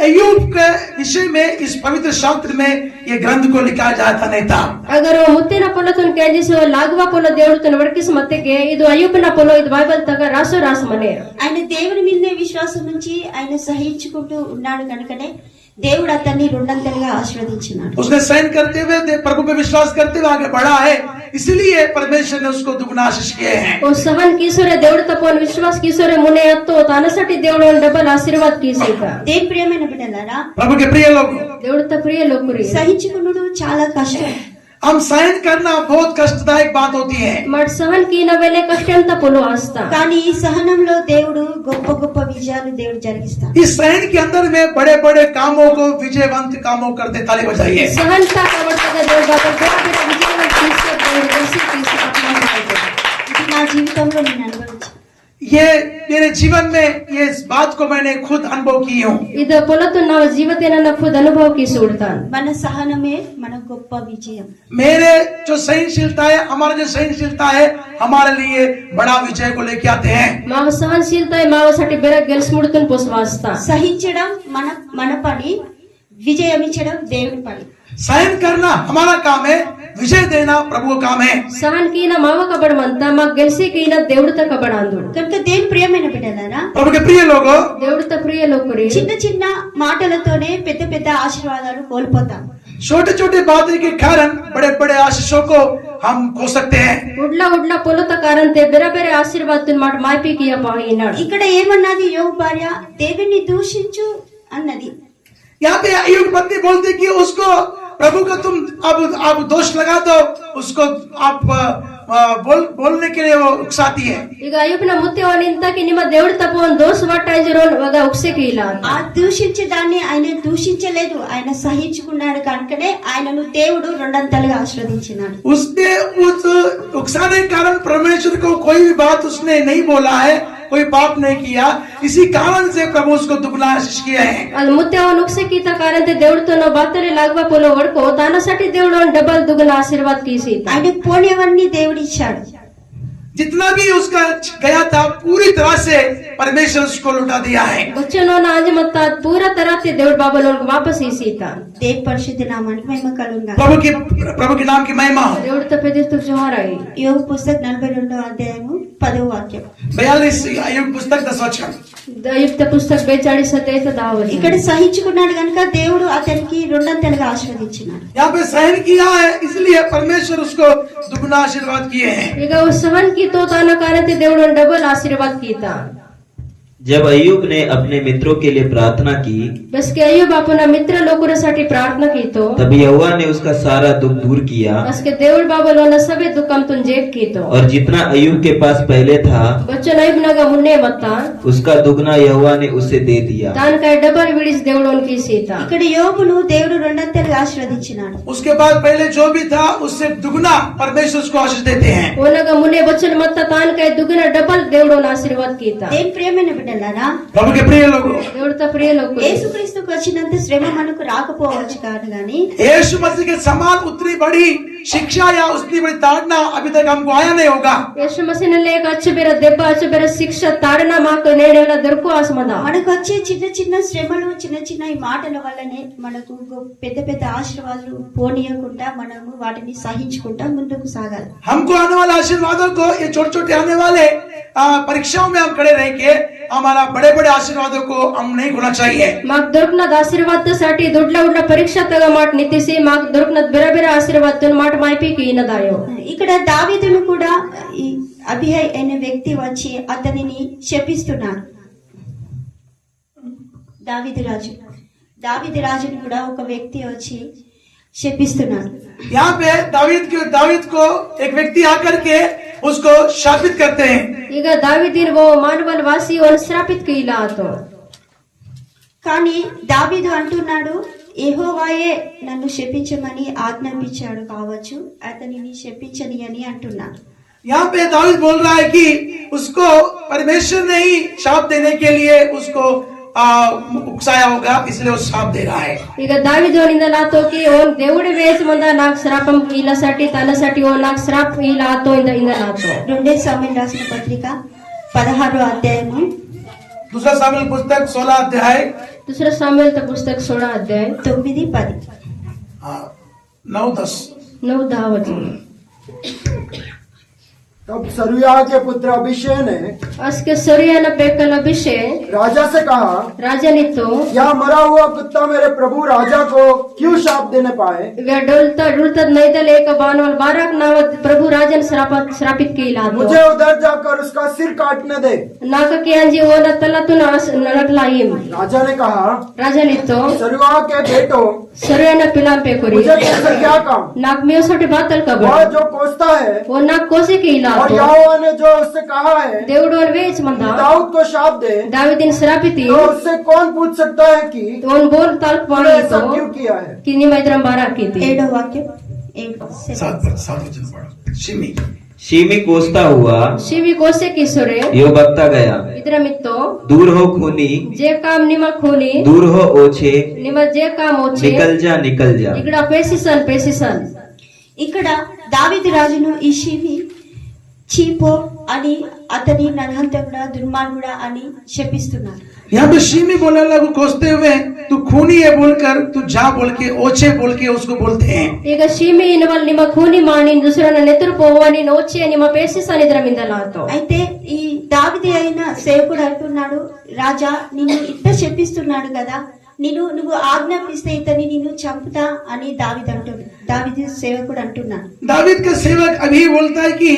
अय्यूब के विषय में इस पवित्र शास्त्र में ये ग्रंथ को लिखा जाता नहीं था. अगर वो मुत्तेನ ಪೊಲತುನ್ ಕೇಜಿಸೋ లాగవ పొల దేవుడుతన వడకిస్ మత్తెಗೆ ಇದು అయ్యూబನ పొల ఇది బైబిల్ తగ రాసో రాಸ మనే. ఆయన దేవుని మీదే విశ్వాసం ఉంచి ఆయన సహించుకుంటూ ఉన్నాడు కనుకనే దేవుడు అతన్ని రెండంతలుగా ఆశీర్వదించినాడు. उसने सहन करते हुए प्रभु पे विश्वास करते हुए आगे बढ़ा है, इसलिए परमेश्वर ने उसको दुगना आशीष किए हैं. ఓ సహన్ కీసోరే దేవుడు తపోన విశ్వాस కీసోరే మునే అత్తో తనसाठी దేవుడు డబల్ ఆశీర్వాద కీసేక. దేని ప్రియమైన బిడ్డలారా, प्रभु के प्रिय लोग, దేవుడు త ప్రియ లోకురి సహించుకునుడు చాలా కష్టం. हम सहन करना बहुत कष्टदायक बात होती है. మట్ సహన్ కీన వేలే కష్టంత పొలు ఆస్తా. కానీ ఈ సహనంలో దేవుడు గొప్ప గొప్ప విజయాలు దేవుడు జరిగిస్తాడు. इस सहन के अंदर में बड़े बड़े कामों को विजयवंत कामों करते ताली बजाइए. సహన్ తా కబడతగా దేవుడు బాబా బేడ విజయవంత కీసే దేవుడు వేసి కీసే అపమాన. ఇది నా జీవితంలో నేను అనుభవించాను. ये मेरे जीवन में ये इस बात को मैंने खुद अनुभव की हूँ. ಇದು పొలతు నా జీవితేన నా ఖుద్ అనుభव की सुड़तान. మన సహనమే మన గొప్ప విజయం. मेरे जो सहनशीलता है, हमारा जो सहनशीलता है हमारे लिए बड़ा विजय को लेके आते हैं. మావ సహనశీలత మావसाठी బెర గెలుసుముడుతున్ పోస్వాస్తా. సహించడం మన పని, విజయం ఇచ్చడం దేవుని పని. सहन करना हमारा काम है, विजय देना प्रभु का काम है. సహన్ కీన మావ కబడమంతా మాకు గెలిసి కీన దేవుడితో కబడాందు. కనుక దేవుని ప్రియమైన బిడ్డలారా, प्रभु के प्रिय लोगों, దేవుడితో ప్రియ లోకురి చిన్న చిన్న మాటలతోనే పెద్ద పెద్ద ఆశీర్వాదాలు కోల్పోతాం. छोटे छोटे बातें के कारण बड़े बड़े आशीषों को हम खो सकते हैं. ఉడ్ల పొలత కారంతే బెర బెర ఆశీర్వాదతున్ మాట మాపి కియ పాయినాడు. ఇక్కడ ఏమన్నది యోబు భార్య, దేవుని దూషించు అన్నది. यहाँ पे अय्यूब पत्नी बोलती कि उसको प्रभु को तुम अब दोष लगा दो, उसको आप बोलने के लिए वो उकसाती है. ಈಗ ಅಯ್ಯಪ್ಪನ ಮುತ್ತೆ ಅವನಿಂತకి ನಿಮ್ಮ దేవుడు తప్పు ಒಂದು దోష వాటైజరోన్ వగ ఉక్సేకి ఇలా. ఆ దూషించే దాన్ని ఆయన దూషించలేదు, ఆయన సహించుకున్నాడు కనుకనే ఆయనను దేవుడు రెండంతలుగా ఆశీర్వదించినాడు. उसने उस उकसाने के कारण परमेश्वर को कोई भी बात उसने नहीं बोला है, कोई पाप नहीं किया, इसी कारण से प्रभु उसको दुगना आशीष किया है. ಅದು ಮುತ್ತೆ ಅವನು ಉಕ್ಸೇಕಿತ ಕಾರಂತೆ దేవుడితో నా బాతరే లాగవ పొలో వడకో తనसाठी దేవుడు డబల్ దుగన ఆశీర్వాద కీసి. ఆయన పోనేవన్నీ దేవుడు ఇచ్చాడు. जितना भी उसका गया था पूरी तरह से परमेश्वर उसको लौटा दिया है. बच्चों ना आज मत पूरा तरह से దేవుడు బాబలోन को वापस इसीता. దేవ పరిశుద్ధ నామానికి మహిమ కలుగుగా. प्रभु के नाम की महिमा हो. దేవుడితో పెద్దస్తు జోహారాయి. యోబు పుస్తకం 42వ అధ్యాయము 10వ వాక్యం. 42 अय्यूब पुस्तक 10 वचन. దైవిక పుస్తక 42 27 దావది. ఇక్కడ సహించుకున్నాడు కనుక దేవుడు అతనికి రెండంతలుగా ఆశీర్వదించినాడు. यहाँ पे सहन किया है, इसलिए परमेश्वर उसको दुगना आशीर्वाद किए हैं. ಈಗ ಸಹನ್ ಕಿतो ತಾನ ಕಾರಂತೆ దేవుడు ಡಬಲ್ ಆಶೀರ್ವಾದ ಕೀತಾ. जब अय्यूब ने अपने मित्रों के लिए प्रार्थना की, बस के अय्यूब आपल्या मित्र लोकांसाठी प्रार्थना कीतो, तब यहोवा ने उसका सारा दुख दूर किया बस के देवड बाबलोना सभे दुःखांतून जेब कीतो. और जितना अय्यूब के पास पहले था बच्चन अय्यूबनागा मुन्ने मत्ता उसका दुगना यहोवा ने उसे दे दिया. దానికై డబల్ విడిస్ దేవుడోనికి సీత. ఇక్కడ యోబును దేవుడు రెండంతలుగా ఆశీర్వదించినాడు. उसके बाद पहले जो भी था उससे दुगना परमेश्वर उसको आशीष देते हैं. ఓనగా మున్నే బచ్చన్ మత్త తానికై దుగున డబల్ దేవుడోన ఆశీర్వాద కీత. దేని ప్రేమైన బిడ్డలారా, प्रभु के प्रिय लोगों, దేవుడితో ప్రియ లోకులు. యేసుక్రీస్తుకు వచ్చినంత శ్రమ మనకు రాకపోవచ్చు కాదు గాని यीशु मसीह के समान उतनी बड़ी शिक्षा या उतनी बड़ी ताड़ना अभी तक हमको आया नहीं होगा. యేసు మసీనలేక అచ్చబెర దెబ్బ అచ్చబెర శిక్ష తాడన మాకు నేడేల దొరకు ఆసమద. మనకు వచ్చే చిన్న చిన్న శ్రమలు, చిన్న చిన్న ఈ మాటల వల్లనే మనకు పెద్ద పెద్ద ఆశీర్వాదాలు పోనీయకుండా మనము వాటిని సహించుకుంటా ముందుకు సాగాలి. हमको आने वाले आशीर्वादों को, ये छोटे छोटे आने वाले परीक्षाओं में हम खड़े रह के हमारा बड़े बड़े आशीर्वादों को हम नहीं खोना चाहिए. మాకు దొరికిన ఆశీర్వాదాसाठी దొడ్ల ఉన్న పరీక్ష తగ మాట నితిసి మాకు దొరికిన బెర బెర ఆశీర్వాదం మాట మైపికి ఈనదాయో. ఇక్కడ దావీదును కూడా ఈ అభిహై అనే వ్యక్తి వచ్చి అతనిని శపిస్తున్నాడు. దావీదు రాజును కూడా ఒక వ్యక్తి వచ్చి శపిస్తున్నాడు. यहाँ पे दावीद को एक व्यक्ति आकर के उसको शापित करते हैं. ಈಗ దావీదిన్ ఓ మానవల్ వాసి ఓన్ శ్రాపిత్ కీలాతో. కానీ దావీదు అంటున్నాడు, యెహోవాయే నన్ను శపించమని ఆజ్ఞాపించాడు కావచ్చు, అతనిని శపించని అని అంటున్నాడు. यहाँ पे दावीद बोल रहा है कि उसको परमेश्वर ने ही शाप देने के लिए उसको उकसाया होगा, इसलिए वो शाप दे रहा है. ಈಗ దావీదు నిందలాతోకి ఓన్ దేవుడి వేసి ముంద నాకు శ్రాపం కీలसाठी తనसाठी ఓ నాకు శ్రాప్ కీలాతో ఇందలాతో. రెండే సమయం రాసిన పత్రిక 16వ అధ్యాయము दूसरा सामुएल पुस्तक 16 अध्याय दुसरा सामुएल का पुस्तक 16 अध्याय 9-10. 9-10. 9-10 वचन. तब सरुया के पुत्र अभिषेक ने असके सरियान पेकल अभिषेक राजा से कहा, राजनीतो यह मरा हुआ कुत्ता मेरे प्रभु राजा को क्यों शाप देने पाए? वे डुलता नैदल एक बानवल बारक नावत प्रभु राजन श्रापित कीला. मुझे उधर जाकर उसका सिर काटने दे. नाक के अंजी वो नतलतुन नटलाइम. राजा ने कहा, राजनीतो सरुया के बेटो, सरियान पिलाम पे कोरी मुझे तुमसे क्या काम? नाक में सोटे बातल वह कबर जो कोसता है वो नाक कोसे कीला और तो यहोवा ने जो उससे कहा है దేవుడోన్ వేచ్ మందా दाऊद को शाप दे, दावीदिन श्रापिति तो उससे कौन पूछ सकता है कि ఓన్ బోల్ తల్క్ तूने పాని ऐसा తో क्यों किया है? కిని మైద్రం బారా కీతి. 7వ వాక్యం 7. 7 वचन पढ़ो. शिमी शीमी कोसता हुआ शिवी कोसे किशोरे यो बकता गया. इधर मित्तो दूर हो खूनी, जे काम निमा खूनी दूर हो ओछे, निमा जे काम వచ్చే निकल जा. ఇక్కడ పేసిసన్ ఇక్కడ దావీదు రాజును ఈ షిమి చీపో అని అతని నరహంతకుడా దుర్మార్గుడా అని శపిస్తున్నారు. यहाँ पे शिमी बोलने लगू कोसते हुए तू खूनी है बोलकर, तू जा बोल के, ओछे बोल के उसको बोलते हैं. ಈಗ ಶಿಮಿ ಇನವಲ್ ನಿಮ್ಮ ಖೂನಿ ಮಾನಿ దుసరన నెతురు పోవని నోచే నిమ పేసిసన్ ఇదర మిందలాతో. అయితే ఈ దావీదు అయిన సేవకుడు అంటున్నాడు, రాజా నిన్ను ఇంత శపిస్తున్నాడు కదా, నువ్వు ఆజ్ఞాపిస్తే ఇతని నిన్ను చంపుతా అని దావీదు సేవకుడు అంటున్నాడు. दावीद का सेवक अभी बोलता है कि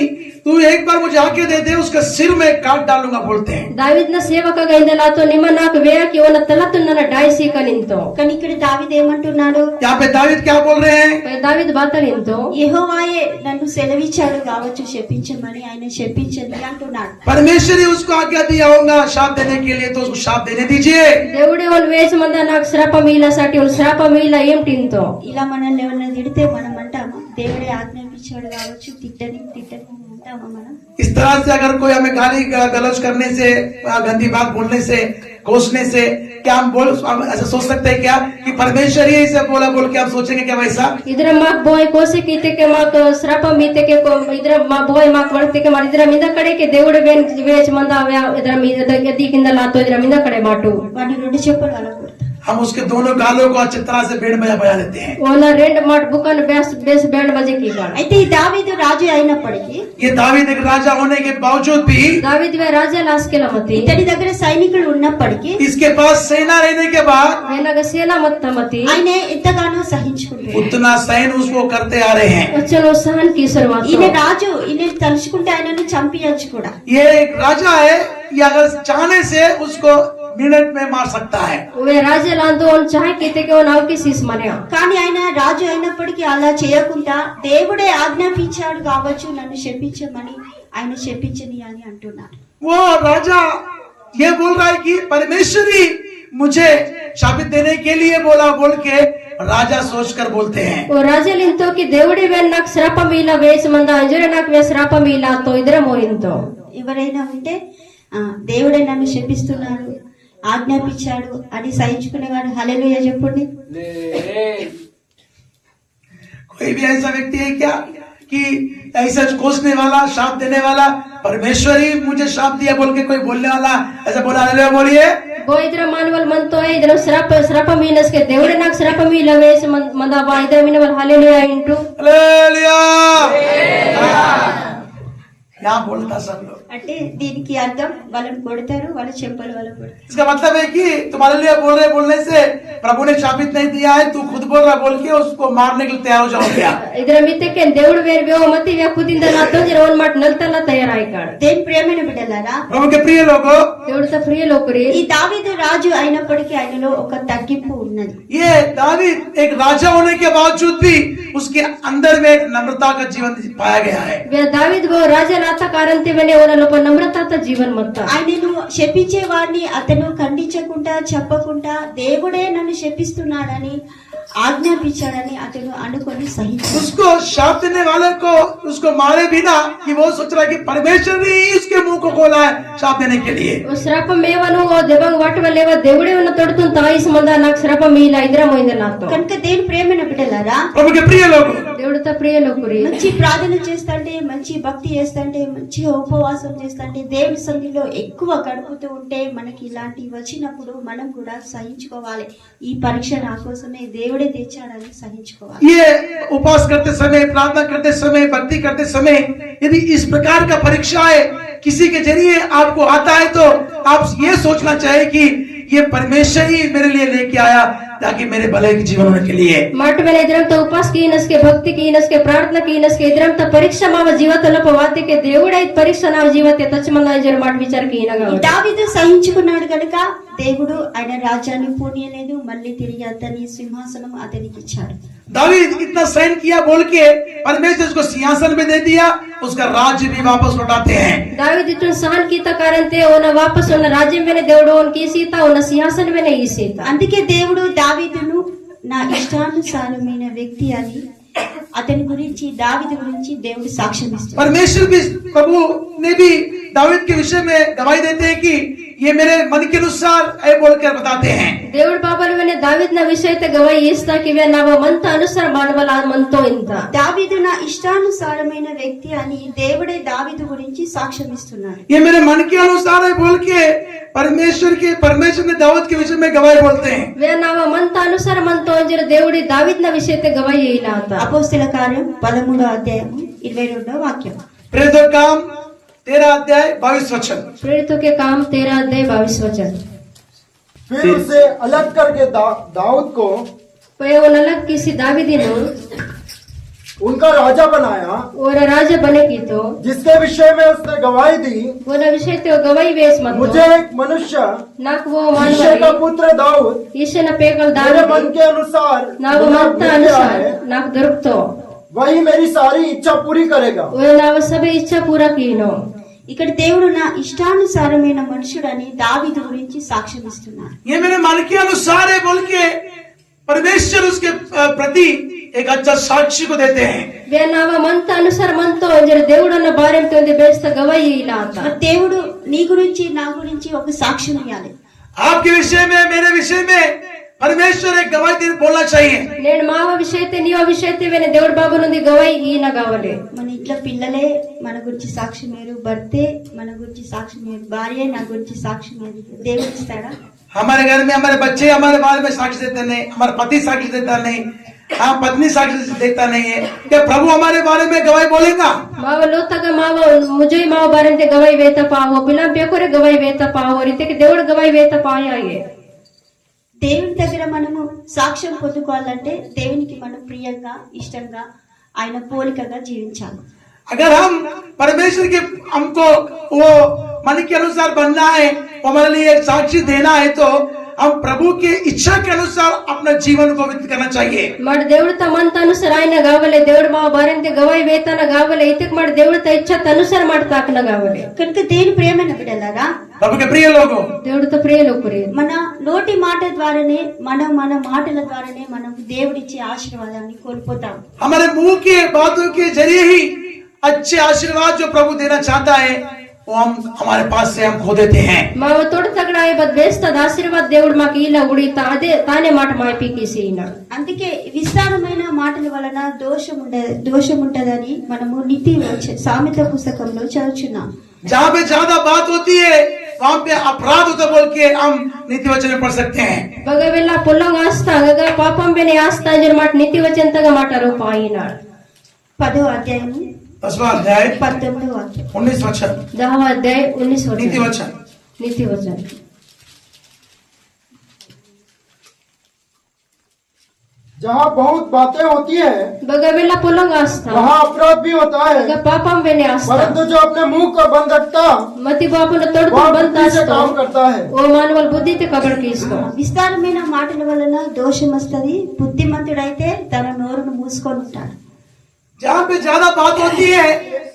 तू एक बार मुझे आके दे दे, उसका सिर में काट डालूंगा बोलते हैं. దావీద్న సేవకగా ఇందలాతో నిమ నాకు వేయకి ఓన తలతున్న డైసి కనింతో. కానీ ఇక్కడ దావీదు ఏమంటున్నాడు, यहाँ पे दावीद क्या बोल रहे हैं? దావీద్ బాతలింతో యెహోవాయే నన్ను సెలవిచ్చాడు కావచ్చు శపించమని, ఆయన శపించండి అంటున్నాడు. परमेश्वर ही उसको आज्ञा दिया होगा शाप देने के लिए, तो उसको शाप देने दीजिए. దేవుడే ఓన్ వేసి మంద నాకు శ్రాపమీలसाठी ఓన్ శ్రాపమీల ఏంటింతో. ఇలా మనల్ని ఎవరైనా తిడితే మనం అంటామా దేవుడే ఆజ్ఞాపించాడు కావచ్చు తిట్టని అంటామా మనం? इस तरह से अगर कोई हमें गाली गलौज करने से, गंदी बात बोलने से, कोसने से, क्या हम ऐसा सोच सकते हैं क्या कि परमेश्वर ही इसे बोला बोल के हम सोचेंगे क्या वैसा? इधर माक बोय कोसे कीते के माक శ్రాపమీతే के इधर మా बोय माक वळते के इधर मिंद कड़े के దేవుడు వేచ్ మంద ఇधर మీద ఎది కింద లాతో ఇधर మింద కడే మాటు వాడిని 2 చెప్పులు అలకూడదు. हम उसके दोनों गालों को अच्छी तरह से बेड़ बजा लेते हैं। ఓనా రెండు మాట బుకన్ బేస్ బ్యాండ్ బజే की गाना అయితే ఈ దావీదు రాజు అయినప్పటికీ ये दावीद एक राजा होने के बावजूद भी, దావీదు వే రాజా లాస్కెలమతి ఇతని దగ్గర సైనికులు ఉన్నప్పటికీ इसके पास सेना रहने के बाद వేనగ సేనా మొత్తమతి ఆయన ఎంతగానో సహించుకుంటాడు. उतना सहन उसको करते आ रहे हैं। వచ్చను సహన్ की शुरुआत ఈయన రాజు, ఈయన తలుచుకుంటే ఆయనను చంపించచ్చు కూడా. ये एक राजा है, ये अगर चाहने से उसको मिनट में मार सकता है। వే రాజా లాంతో ఓన్ చాహే కితే కే ఓన్ అవకి సీస్ మనే కానీ ఆయన రాజు అయినప్పటికీ అలా చేయకుండా దేవుడే ఆజ్ఞాపించాడు కావచ్చు నన్ను శపించమని, ఆయన శపించని అని అంటున్నాడు. वो राजा ये बोल रहा है कि परमेश्वर ही मुझे शापित देने के लिए बोल के राजा सोचकर बोलते हैं। ఓ రాజలింతో కి దేవుడి వే నాకు శ్రాప మీలా వేసి మంద అంజర నాకు వే శ్రాప మీలా తో ఇదర మోయింతో ఎవరైనా ఉంటే దేవుడే నన్ను శపిస్తున్నాడు, ఆజ్ఞాపించాడు అని సహించుకునేవాడు హల్లెలూయా చెప్పండి. कोई भी ऐसा व्यक्ति है क्या कि ऐसा कोसने वाला, शाप देने वाला, परमेश्वर ही मुझे शाप दिया बोल के कोई बोलने वाला ऐसा बोला? हालेलुया बोलिए। బో ఇదర మానవల్ మనతో ఇదర శ్రాప మీనస్ కే దేవుడే నాకు శ్రాప మీలా వేసి మంద బా ఇదర మినవల్ హల్లెలూయా ఇంటూ हालेलुया। यहाँ बोलता सब लोग। అంటే దీనికి అర్థం వాళ్ళని కొడతారు, వాళ్ళ చెంపలు వాళ్ళ కొడతారు. इसका मतलब है कि तुम्हारे लिए बोलने से प्रभु ने शापित नहीं दिया है, तू खुद बोल रहा बोल के उसको मारने के लिए तैयार हो जाओ क्या? ఇదర మిత్తకే దేవుడు వేరు వేవ మతి వే కుదింద నాతో జర ఓన్ మాట నల్తలా తయారైకాడు. దేని ప్రేమైన బిడ్డలారా, प्रभु के प्रिय लोगों, దేవుడు త ప్రియ లోకురి ఈ దావీదు రాజు అయినప్పటికీ ఆయనలో ఒక తగ్గింపు ఉన్నది. ये दावीद एक राजा होने के बावजूद भी उसके अंदर में एक नम्रता का जीवन पाया गया है। వే దావీద్ బో రాజా లాత కారంతి వెనే ఓన లోప నమ్రతాత జీవన్ మొత్త ఆయనను శపించే వారిని అతను ఖండించకుండా చెప్పకుండా దేవుడే నన్ను శపిస్తున్నాడని ఆజ్ఞాపించాడని అతను అనుకొని సహించాడు. उसको शाप देने वाले को उसको मारे बिना कि वो सोच रहा है कि परमेश्वर ने ही उसके मुंह को खोला है शाप देने के लिए। ఓ శ్రాప మేవను ఓ దెబంగ్ వాటి వల్లేవ దేవుడే ఉన్న తొడుతున్ తాయి సంబంధ నాకు శ్రాప మీలా ఇదర మోయింద నాతో కనుక దేని ప్రేమైన బిడ్డలారా, प्रभु के प्रिय लोगों, దేవుడు త ప్రియ లోకురి మంచి ప్రార్థన చేస్తుంటే, మంచి భక్తి చేస్తుంటే, మంచిగా ఉపవాసం చేస్తుంటే, దేవుని సన్నిధిలో ఎక్కువ గడుపుతూ ఉంటే మనకి ఇలాంటివి వచ్చినప్పుడు మనం కూడా సహించుకోవాలి. ఈ పరీక్ష నా కోసమే దేవుడే తెచ్చాడని సహించుకోవాలి. ये उपवास करते समय, प्रार्थना करते समय, भक्ति करते समय यदि इस प्रकार का परीक्षा है किसी के जरिए आपको आता है तो आप ये सोचना चाहिए कि ये परमेश्वर ही मेरे लिए लेके आया ताकि मेरे भले के जीवन होने के लिए। మాట వెనే ఇదరం త ఉపాస్ की नस के भक्ति की नस के प्रार्थना की नस के इदरम త పరీక్ష మావ జీవితంలో పవాతే के దేవుడే పరీక్ష నా జీవితే తచ్చమంద జర మాట విచార కీనగా ఈ దావీదు సహించుకున్నాడు కనుక దేవుడు ఆయన రాజ్యాన్ని పోనీయలేదు, మళ్ళీ తిరిగి అతని సింహాసనం అతనికి ఇచ్చాడు. दावीद इतना सहन किया बोल के परमेश्वर उसको सिंहासन में दे दिया, उसका राज्य भी वापस लौटाते हैं। దావీదు ఇటు సహన్ కీత కారంతే ఓన వాపస్ ఉన్న రాజ్యం వెనే దేవుడు ఓన్ की సీత ఉన్న సింహాసనం వెనే ఈ సీత అందుకే దేవుడు దావీదును నా ఇష్టానుసారమైన వ్యక్తి అని అతని గురించి, దావీదు గురించి దేవుడు సాక్ష్యం ఇస్తాడు. परमेश्वर भी, प्रभु ने भी दावीद के विषय में गवाही देते हैं कि ये मेरे मन के अनुसार है बोलकर बताते हैं। దేవుడు బాబలు వెనే దావీద్ నా విషయతే గవాయి ఇస్తా కి వే నవ మంత అనుసార మానవల మనతో ఇంత దావీదు నా ఇష్టానుసారమైన వ్యక్తి అని దేవుడే దావీదు గురించి సాక్ష్యం ఇస్తున్నాడు. ये मेरे मन के अनुसार है बोल के परमेश्वर ने दाऊद के विषय में गवाही बोलते हैं। వే నవ మంత అనుసార మనతో ఇంజర దేవుడి దావీద్ నా విషయతే గవాయి ఇలాత అపోస్తల కార్యం 13వ అధ్యాయం 22వ వాక్యం. प्रेरितों का काम 13 अध्याय 22 वचन। प्रेरितों के काम 13 अध्याय 22 वचन। फिर उसे अलग करके दाऊद को वे उन अलग किसी दावीदी ने उनका राजा बनाया, और राजा बने की तो जिसके विषय में उसने गवाही दी, वो न विषय तो गवाही वेश मत मुझे एक मनुष्य नाक वो ईशे का मानव पुत्र दाऊद ईशे न पेकल मेरे मन दावीद के अनुसार ना वो मुझे मत मिल गया अनुसार है, नाक दरुक्तो वही मेरी सारी इच्छा पूरी करेगा। वो ना वो सब इच्छा पूरा कीनो ఇక్కడ దేవుడు నా ఇష్టానుసారమైన మనుషుడని దావీదు గురించి సాక్ష్యం ఇస్తున్నాడు. ये मेरे मन के अनुसार है बोल के परमेश्वर उसके प्रति एक अच्छा साक्षी को देते हैं। वे ना वो मनता अनुसार मनतो इंजर దేవుడు అన్న భార్యతో ఉంది బేస్త గవాయి ఇలాత మరి దేవుడు నీ గురించి, నా గురించి ఒక సాక్ష్యం ఇవ్వాలి. आपके विषय में, मेरे विषय में परमेश्वर एक गवाही बोलना चाहिए। నేను మావ విషయతే నీవ విషయతే వెనే దేవుడు బాబు నుండి గవాయి ఈన కావాలి. మన ఇంట్లో పిల్లలే మన గురించి సాక్ష్యం వేరు, భర్తే మన గురించి సాక్ష్యం వేరు, భార్య నా గురించి సాక్ష్యం వేరు. దేవుడు ఇస్తాడా? हमारे घर में हमारे बच्चे हमारे बारे में साक्ष्य देते नहीं, हमारा पति साक्ष्य देता नहीं, हाँ पत्नी साक्ष्य देता नहीं है, क्या प्रभु हमारे बारे में गवाही बोलेगा? माव लोतगा माव मुझे माव बारे गवाही वेता पावो बिलां बेकोरे गवाही वेता पावो रीतिకి దేవుడు గవాయి వేత పాయాయే. దేవుని దగ్గర మనము సాక్ష్యం పొందుకోవాలంటే దేవునికి మనం ప్రియంగా ఇష్టంగా ఆయన పోలికగా జీవించాలి. अगर हम परमेश्वर के हमको वो मन के अनुसार बनना है, हमारे लिए साक्षी देना है, तो हम प्रभु के इच्छा के अनुसार अपना जीवन को व्यतीत करना चाहिए. మన దేవుడితో మనత అనుసాर ఆయన గావలే దేవుడు మా బారెంతే గవాయి వేతన గావలే ఇతक మన దేవుడితో ఇచ్చత అనుసాर మాటతాకన గావలే. కనుక దేవుని ప్రియమైన బిడ్డలారా, प्रभु के प्रिय लोगों, దేవుడితో ప్రియ లోకురే మన నోటి మాట ద్వారానే మన మాటల ద్వారానే మనం దేవుడిచ్చే ఆశీర్వాదాన్ని కోల్పోతాం. हमारे मुंह के बातों के जरिए ही अच्छे आशीर्वाद जो प्रभु देना चाहता है वो हम हमारे पास से हम खो देते हैं. మావ తోడు తగడాయ బద్ వేస్తద ఆశీర్వాద దేవుడు మాకు ఇలా ఉడితా అదే తానే మాట మాయిపీకేసినా. అందుకే విస్తారమైన మాటల వలన దోషం ఉంటదని మనము నీతి సామెత పుస్తకంలో చదువుచున్నాం. जहाँ पे ज्यादा बात होती है वहाँ पे अपराध होता बोल के हम नीति वचन में पढ़ सकते हैं. బగవెల్ల పొల్లంగ ఆస్తా గగ పాపం బెనే ఆస్తా జర్ మాట నీతి వచంతగా మాట రూపాయినా. 10వ అధ్యాయం 10वां अध्याय 19వ వాక్యం. 19 वचन 10వ అధ్యాయ 19 नीति వచనం वचन. నీతి వచనం. जहाँ बहुत बातें होती है బగవెల్ల పొల్లంగ ఆస్తా वहाँ अपराध भी होता గగ है, పాపం బెనే ఆస్తా परंतु जो अपने मुंह को बंद रखता మతి బాపున తోడు वह బంత बुद्धि से ఆస్తా काम करता है. ఓ మానవల బుద్ధితే కబడకీసుకో. విస్తారమైన మాటల వలన దోషం వస్తది. బుద్ధిమంతుడైతే తన నోరును మూసుకొని ఉంటాడు. जहाँ पे ज्यादा बात होती है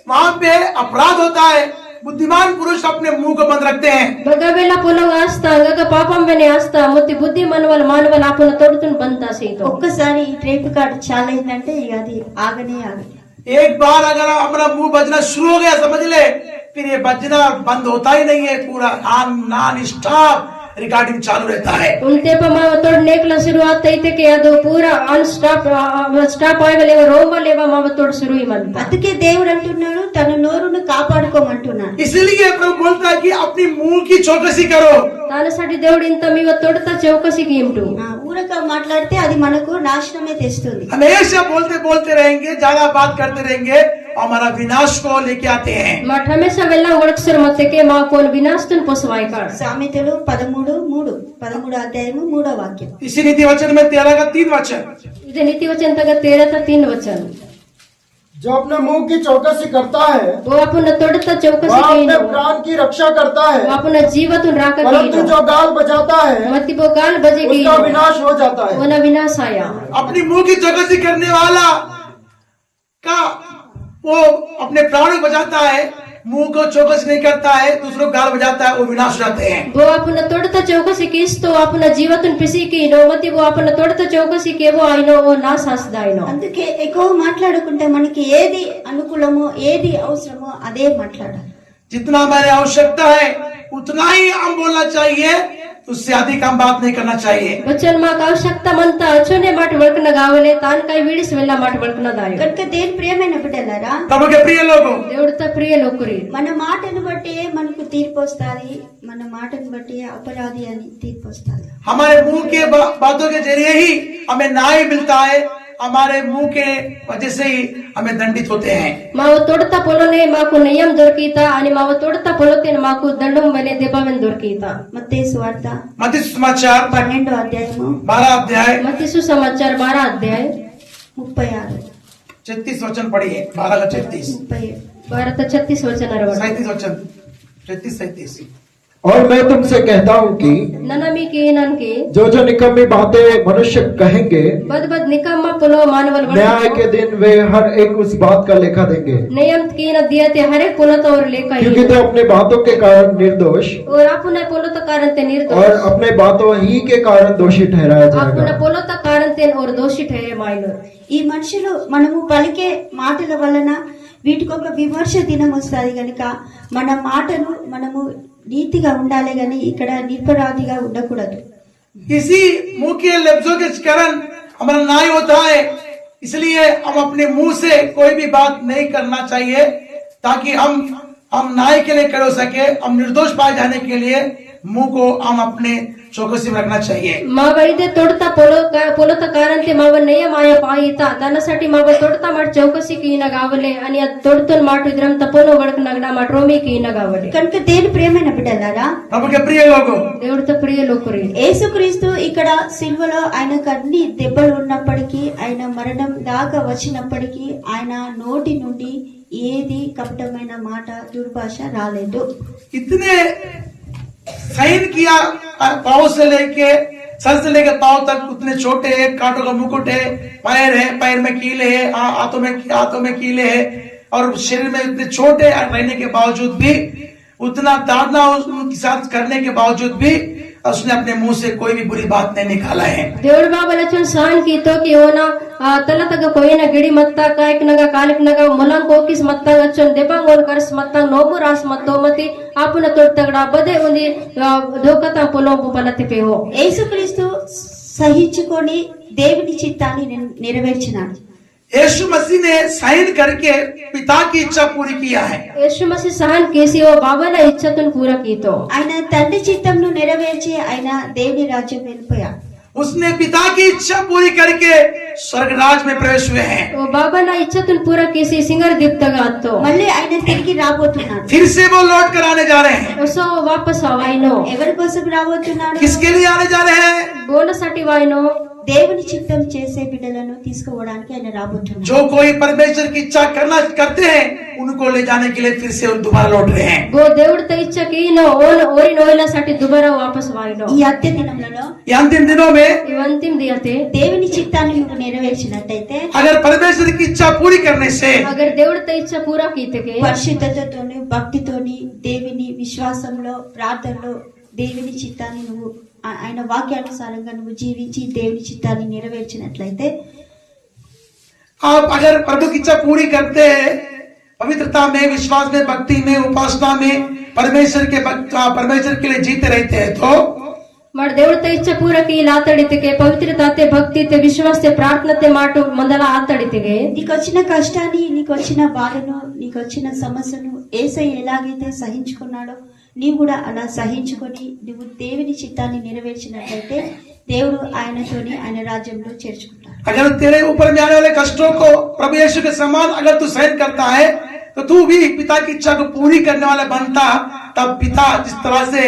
वहाँ पे अपराध होता है. बुद्धिमान पुरुष अपने मुंह को बंद रखते हैं. బగవెల్ల పొల్లంగ ఆస్తా గగ పాపం బెనే ఆస్తా మతి బుద్ధి మానవల ఆపున తోడుతున్ బంత సీతో. ఒక్కసారి ఈ ట్రేప్ కార్డు చాలైందంటే ఇక అది ఆగనే ఆగదు. एक बार अगर हमारा मुंह बजना शुरू हो गया समझ ले, फिर ये बजना बंद होता ही नहीं है. पूरा नॉन स्टॉप रिकॉर्डिंग चालू रहता है. उनते पर माव तोड़ नेकला शुरुआत అయితే के ಅದು पूरा ऑन स्टॉप ಆಗಲೇವ ರೋಮಲೇವ ಮಾವ ತೋड़ शुरू ही मनता. అందుకే దేవుడు అంటున్నాడు తన నోరును కాపాడుకోమంటున్నాడు. इसलिए प्रभु बोलता है कि अपनी मुंह की चौकसी करो. తానసటి దేవుడు ఇంత మీవ తోడతా చౌకసికి ఏమిటు. ఊరక మాట్లాడితే అది మనకు నాశనమే తెస్తుంది. हमेशा बोलते बोलते रहेंगे, ज्यादा बात करते रहेंगे, हमारा विनाश को लेके आते हैं. మా హమేషా వెళ్ళ ఒడక్సర్ మత్తకే మా కోన్ వినాశతున్ పోసవాయి కాడ్. సామెతలు 13 అధ్యాయము 3వ వాక్యం. इसी नीति वचन में 13 का 3 वचन. ఇది నీతి వచन తగ 13 3 వచन. जो अपने मुंह की चौकसी करता है वो अपन तोड़ता चौकसी वह की अपने प्राण की रक्षा करता वो है, अपन जीवतुन राका परंतु की जो गाल बजाता है मति वो गाल बजेगी उसका विनाश हो जाता वो है. ना विनाश आया. अपनी मुंह की चौकसी करने वाला का वो अपने प्राण को बचाता है, मुंह को चौकसी नहीं करता है, दूसरों को गाल बजाता है, वो विनाश हो जाते हैं. वो अपन तोड़ता चौकसी किस्तो अपन जीवतुन पिसी की नो मति वो अपन तोड़ता चौकसी के वो आइनो वो ना सासदाइनो. అందుకే ఎక్కువ మాట్లాడుకుంటే మనకి ఏది అనుకూలమో ఏది అవసరమో అదే మాట్లాడాలి. जितना हमारी आवश्यकता है उतना ही हम बोलना चाहिए, उससे अधिक हम बात नहीं करना चाहिए. वचन माक आवश्यकता मनता अचोने మాట వळकన గావలే తాన్ కై వీడిస్ వెళ్ళ మాట వळకన దాయో. కనుక దేవుని ప్రియమైన బిడ్డలారా, प्रभु के प्रिय लोगों, దేవుడితో ప్రియ లోకురి మన మాటను బట్టి మనకు తీర్పు వస్తుంది. మన మాటను బట్టి అపరాధి అని తీర్పు వస్తుంది. हमारे मुंह के बातों के जरिए ही हमें न्याय मिलता है. हमारे मुंह के वजह से ही हमें दंडित होते हैं. మావ తోడతా పొలనే మాకు నియం దొరికితా అని మావ తోడతా పొలతేన మాకు దండం బనే దెబ్బవెన్ దొరికితా. మత్తయి సువార్త मत्ती सुसमाचार 12వ అధ్యాయము 12 अध्याय మత్తయి సుసమాచాर 12 అధ్యాయ 36 36 वचन पढ़िए. 12 का 36 37. భారత 36 వచన 37 वचन 36 37. और मैं तुमसे कहता हूँ कि ననమికి ఏనన్కి जो निकम्मी बातें मनुष्य कहेंगे बद बद निकम्मा पुलो मानवल न्याय के दिन वे हर एक उस बात का लेखा देंगे, नियम की न दियते हरे पुलत और लेखा क्योंकि तो अपने बातों के कारण निर्दोष और आपने पुलत कारण ते और निर्दोष अपने बातों ही के कारण दोषी ठहराया आपने जाएगा. पुलत कारण ते और दोषी ठहरे माइलो. ఈ మనుషులు మనము పలికే మాటల వలన వీటికి ఒక విమర్శ దినం వస్తుంది కనుక మన మాటను మనము నీతిగా ఉండాలి గాని ఇక్కడ నిరపరాధిగా ఉండకూడదు. इसी मुंह के लफ्जों के कारण हमारा न्याय होता है. इसलिए हम अपने मुंह से कोई भी बात नहीं करना चाहिए, ताकि हम न्याय के लिए खड़े हो सके. हम निर्दोष पाए जाने के लिए मुंह को हम अपने चौकसी में रखना चाहिए। माव इथे तोडता पोलता कारण ते माव नय माया पायता त्यासाठी माव तोडता माट चौकसी की न गावले आणि तोडतोन माट इद्रम तपोनो वडक नगना माट रोमी की न गावले కనుక దేని ప్రియమైన బిడ్డలారా, प्रभु के प्रिय लोगों, దేవుడితో ప్రియ లోకురి యేసుక్రీస్తు ఇక్కడ సిల్వలో ఆయనకు అన్ని దెబ్బలు ఉన్నప్పటికీ, ఆయన మరణం దాకా వచ్చినప్పటికీ ఆయన నోటి నుండి ఏది కపటమైన మాట దుర్భాష రాలేదు. इतने साइन किया, पाँव से लेके सर से लेकर पाँव तक उतने छोटे है, कांटों का मुकुट है, पैर में कीले है, हाथों में कीले है, और शरीर में इतने छोटे रहने के बावजूद भी, उतना ताड़ना उनके साथ करने के बावजूद भी उसने अपने मुंह से कोई भी बुरी बात नहीं निकाला है। దేవుడు బాబలచన్ సాన్ కీతో కి ఓనా తల తగ పోయిన గిడి మత్తా కాయక్ నగా కాలిక్ నగా మొలం కోకిస్ మత్తా గచ్చన్ దెబాంగ్ ఓన్ కర్స్ మత్తా నోబు రాస్ మత్తో మతి ఆపున తోటగడా బదే ఉంది దోకతా పొలోపు పలతి పేహో. యేసుక్రీస్తు సహించుకొని దేవుని చిత్తాన్ని నెరవేర్చినాడు. यीशु मसीह ने साइन करके पिता की इच्छा पूरी किया है। యేసు మసి సహన్ కేసి ఓ బాబల ఇచ్చతున్ పూరా కీతో ఆయన తండ్రి చిత్తంను నెరవేర్చి ఆయన దేవుని రాజ్యం వెళ్ళిపోయాడు. उसने पिता की इच्छा पूरी करके स्वर्ग राज में प्रवेश हुए हैं। ఓ బాబల ఇచ్చతున్ పూరా కేసి సింగర్ దీప్తగా అత్తో మళ్ళీ ఆయన తిరిగి రాబోతున్నాడు. फिर से वो लौट कर आने जा रहे हैं। ఒసో వాపస్ వాయినో ఎవరి కోసం రాబోతున్నాడు? किसके लिए आने जा रहे हैं? బోనసటి వాయినో దేవుని చిత్తం చేసే బిడ్డలను తీసుకుపోవడానికి ఆయన రాబోతున్నాడు. जो कोई परमेश्वर की इच्छा करते हैं, उनको ले जाने के लिए फिर से दोबारा लौट रहे हैं। గో దేవుడితో ఇచ్చ కీనో ఓన్ ఓరి నోయిల సటి దుబరా వాపస్ వాయినో. ఈ అంత్య దినములలో ये अंतिम दिनों में ఇవంతిం దియతే దేవుని చిత్తాన్ని నువ్వు నెరవేర్చినట్టయితే अगर परमेश्वर की इच्छा पूरी करने से అగర్ దేవుడితో ఇచ్చ పూరా కీతకే పరిశుద్ధతతోని భక్తితోని దేవుని విశ్వాసంలో ప్రార్థనలో దేవుని చిత్తాన్ని నువ్వు ఆయన వాక్యానుసారంగా నువ్వు జీవించి దేవుని చిత్తాన్ని నెరవేర్చినట్లయితే, आप अगर प्रभु की इच्छा पूरी करते हैं, पवित्रता में, विश्वास में, भक्ति में, उपासना में, परमेश्वर के लिए जीते रहते हैं, तो माड దేవుడితో ఇచ్చ పూరకి లాతడితికే పవిత్రతాతే భక్తితే విశ్వాసతే ప్రార్థనతే మాటు మందల ఆతడితిగే నీకు వచ్చిన కష్టాన్ని, నీకు వచ్చిన బాధను, నీకు వచ్చిన సమస్యను యేసయ్య ఎలాగైతే సహించుకున్నాడో నీవు కూడా అలా సహించుకొని నువ్వు దేవుని చిత్తాన్ని నెరవేర్చినట్లయితే దేవుడు ఆయనతోని ఆయన రాజ్యంలో చేర్చుకుంటాడు. अगर तेरे ऊपर में आने वाले कष्टों को प्रभु यीशु के समान अगर तू सहन करता है, तो तू भी पिता की इच्छा को पूरी करने वाला बनता। तब पिता जिस तरह से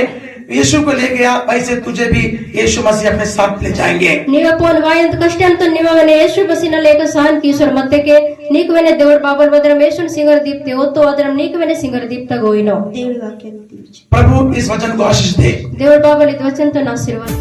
यीशु को ले गया, वैसे तुझे भी यीशु मसीह अपने साथ ले जाएंगे। నీవ పోన్ వాయంత కష్టంతో నివవనే యేసు బసిన లేక సహన్ కీసర్ మత్తకే నీకు వెనే దేవుడు బాబర్ వదరం యేసున్ సింగర్ దీప్తే ఓతో వదరం నీకు వెనే సింగర్ దీప్త గోయినో. దేవుడి వాక్యాన్ని దీవించు. प्रभु इस वचन को आशीष दे। దేవుడు బాబలి వచనంతో ఆశీర్వాదం.